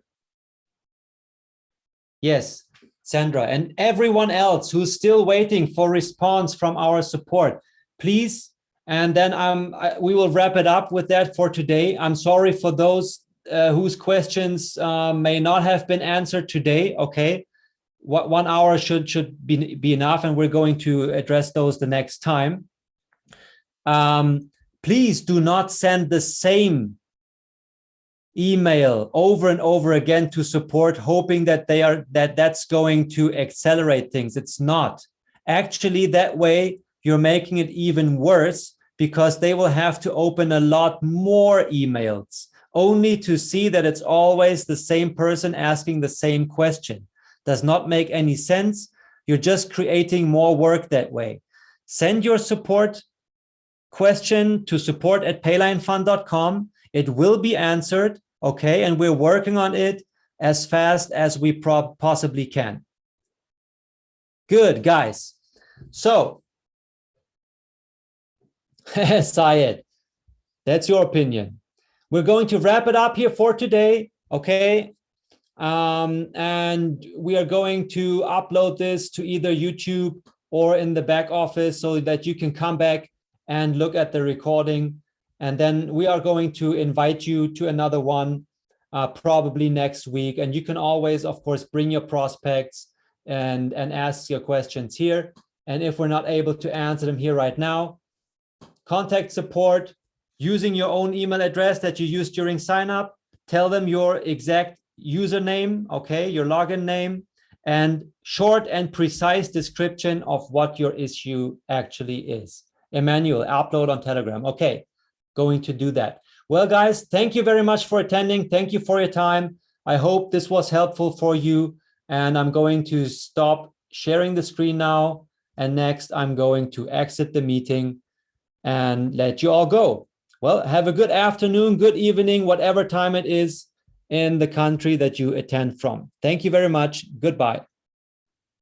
Yes, Sandra, and everyone else who's still waiting for response from our support, please. And then we will wrap it up with that for today. I'm sorry for those whose questions may not have been answered today. Okay, 1 hour should be enough, and we're going to address those the next time. Please do not send the same email over and over again to support, hoping that that's going to accelerate things. It's not. Actually, that way you're making it even worse, because they will have to open a lot more emails only to see that it's always the same person asking the same question. Does not make any sense. You're just creating more work that way. Send your support question to support@paylinefund.com. It will be answered, okay? And we're working on it as fast as we possibly can. Good, guys. So, Syed, that's your opinion. We're going to wrap it up here for today, okay? And we are going to upload this to either YouTube or in the back office so that you can come back and look at the recording. And then we are going to invite you to another one probably next week. And you can always, of course, bring your prospects and ask your questions here. And if we're not able to answer them here right now, contact support using your own email address that you used during sign up. Tell them your exact username, okay, your login name, and short and precise description of what your issue actually is. Emmanuel, upload on Telegram. Okay, going to do that. Well, guys, thank you very much for attending. Thank you for your time. I hope this was helpful for you. And I'm going to stop sharing the screen now. And next, I'm going to exit the meeting and let you all go. Well, have a good afternoon, good evening, whatever time it is in the country that you attend from. Thank you very much. Goodbye.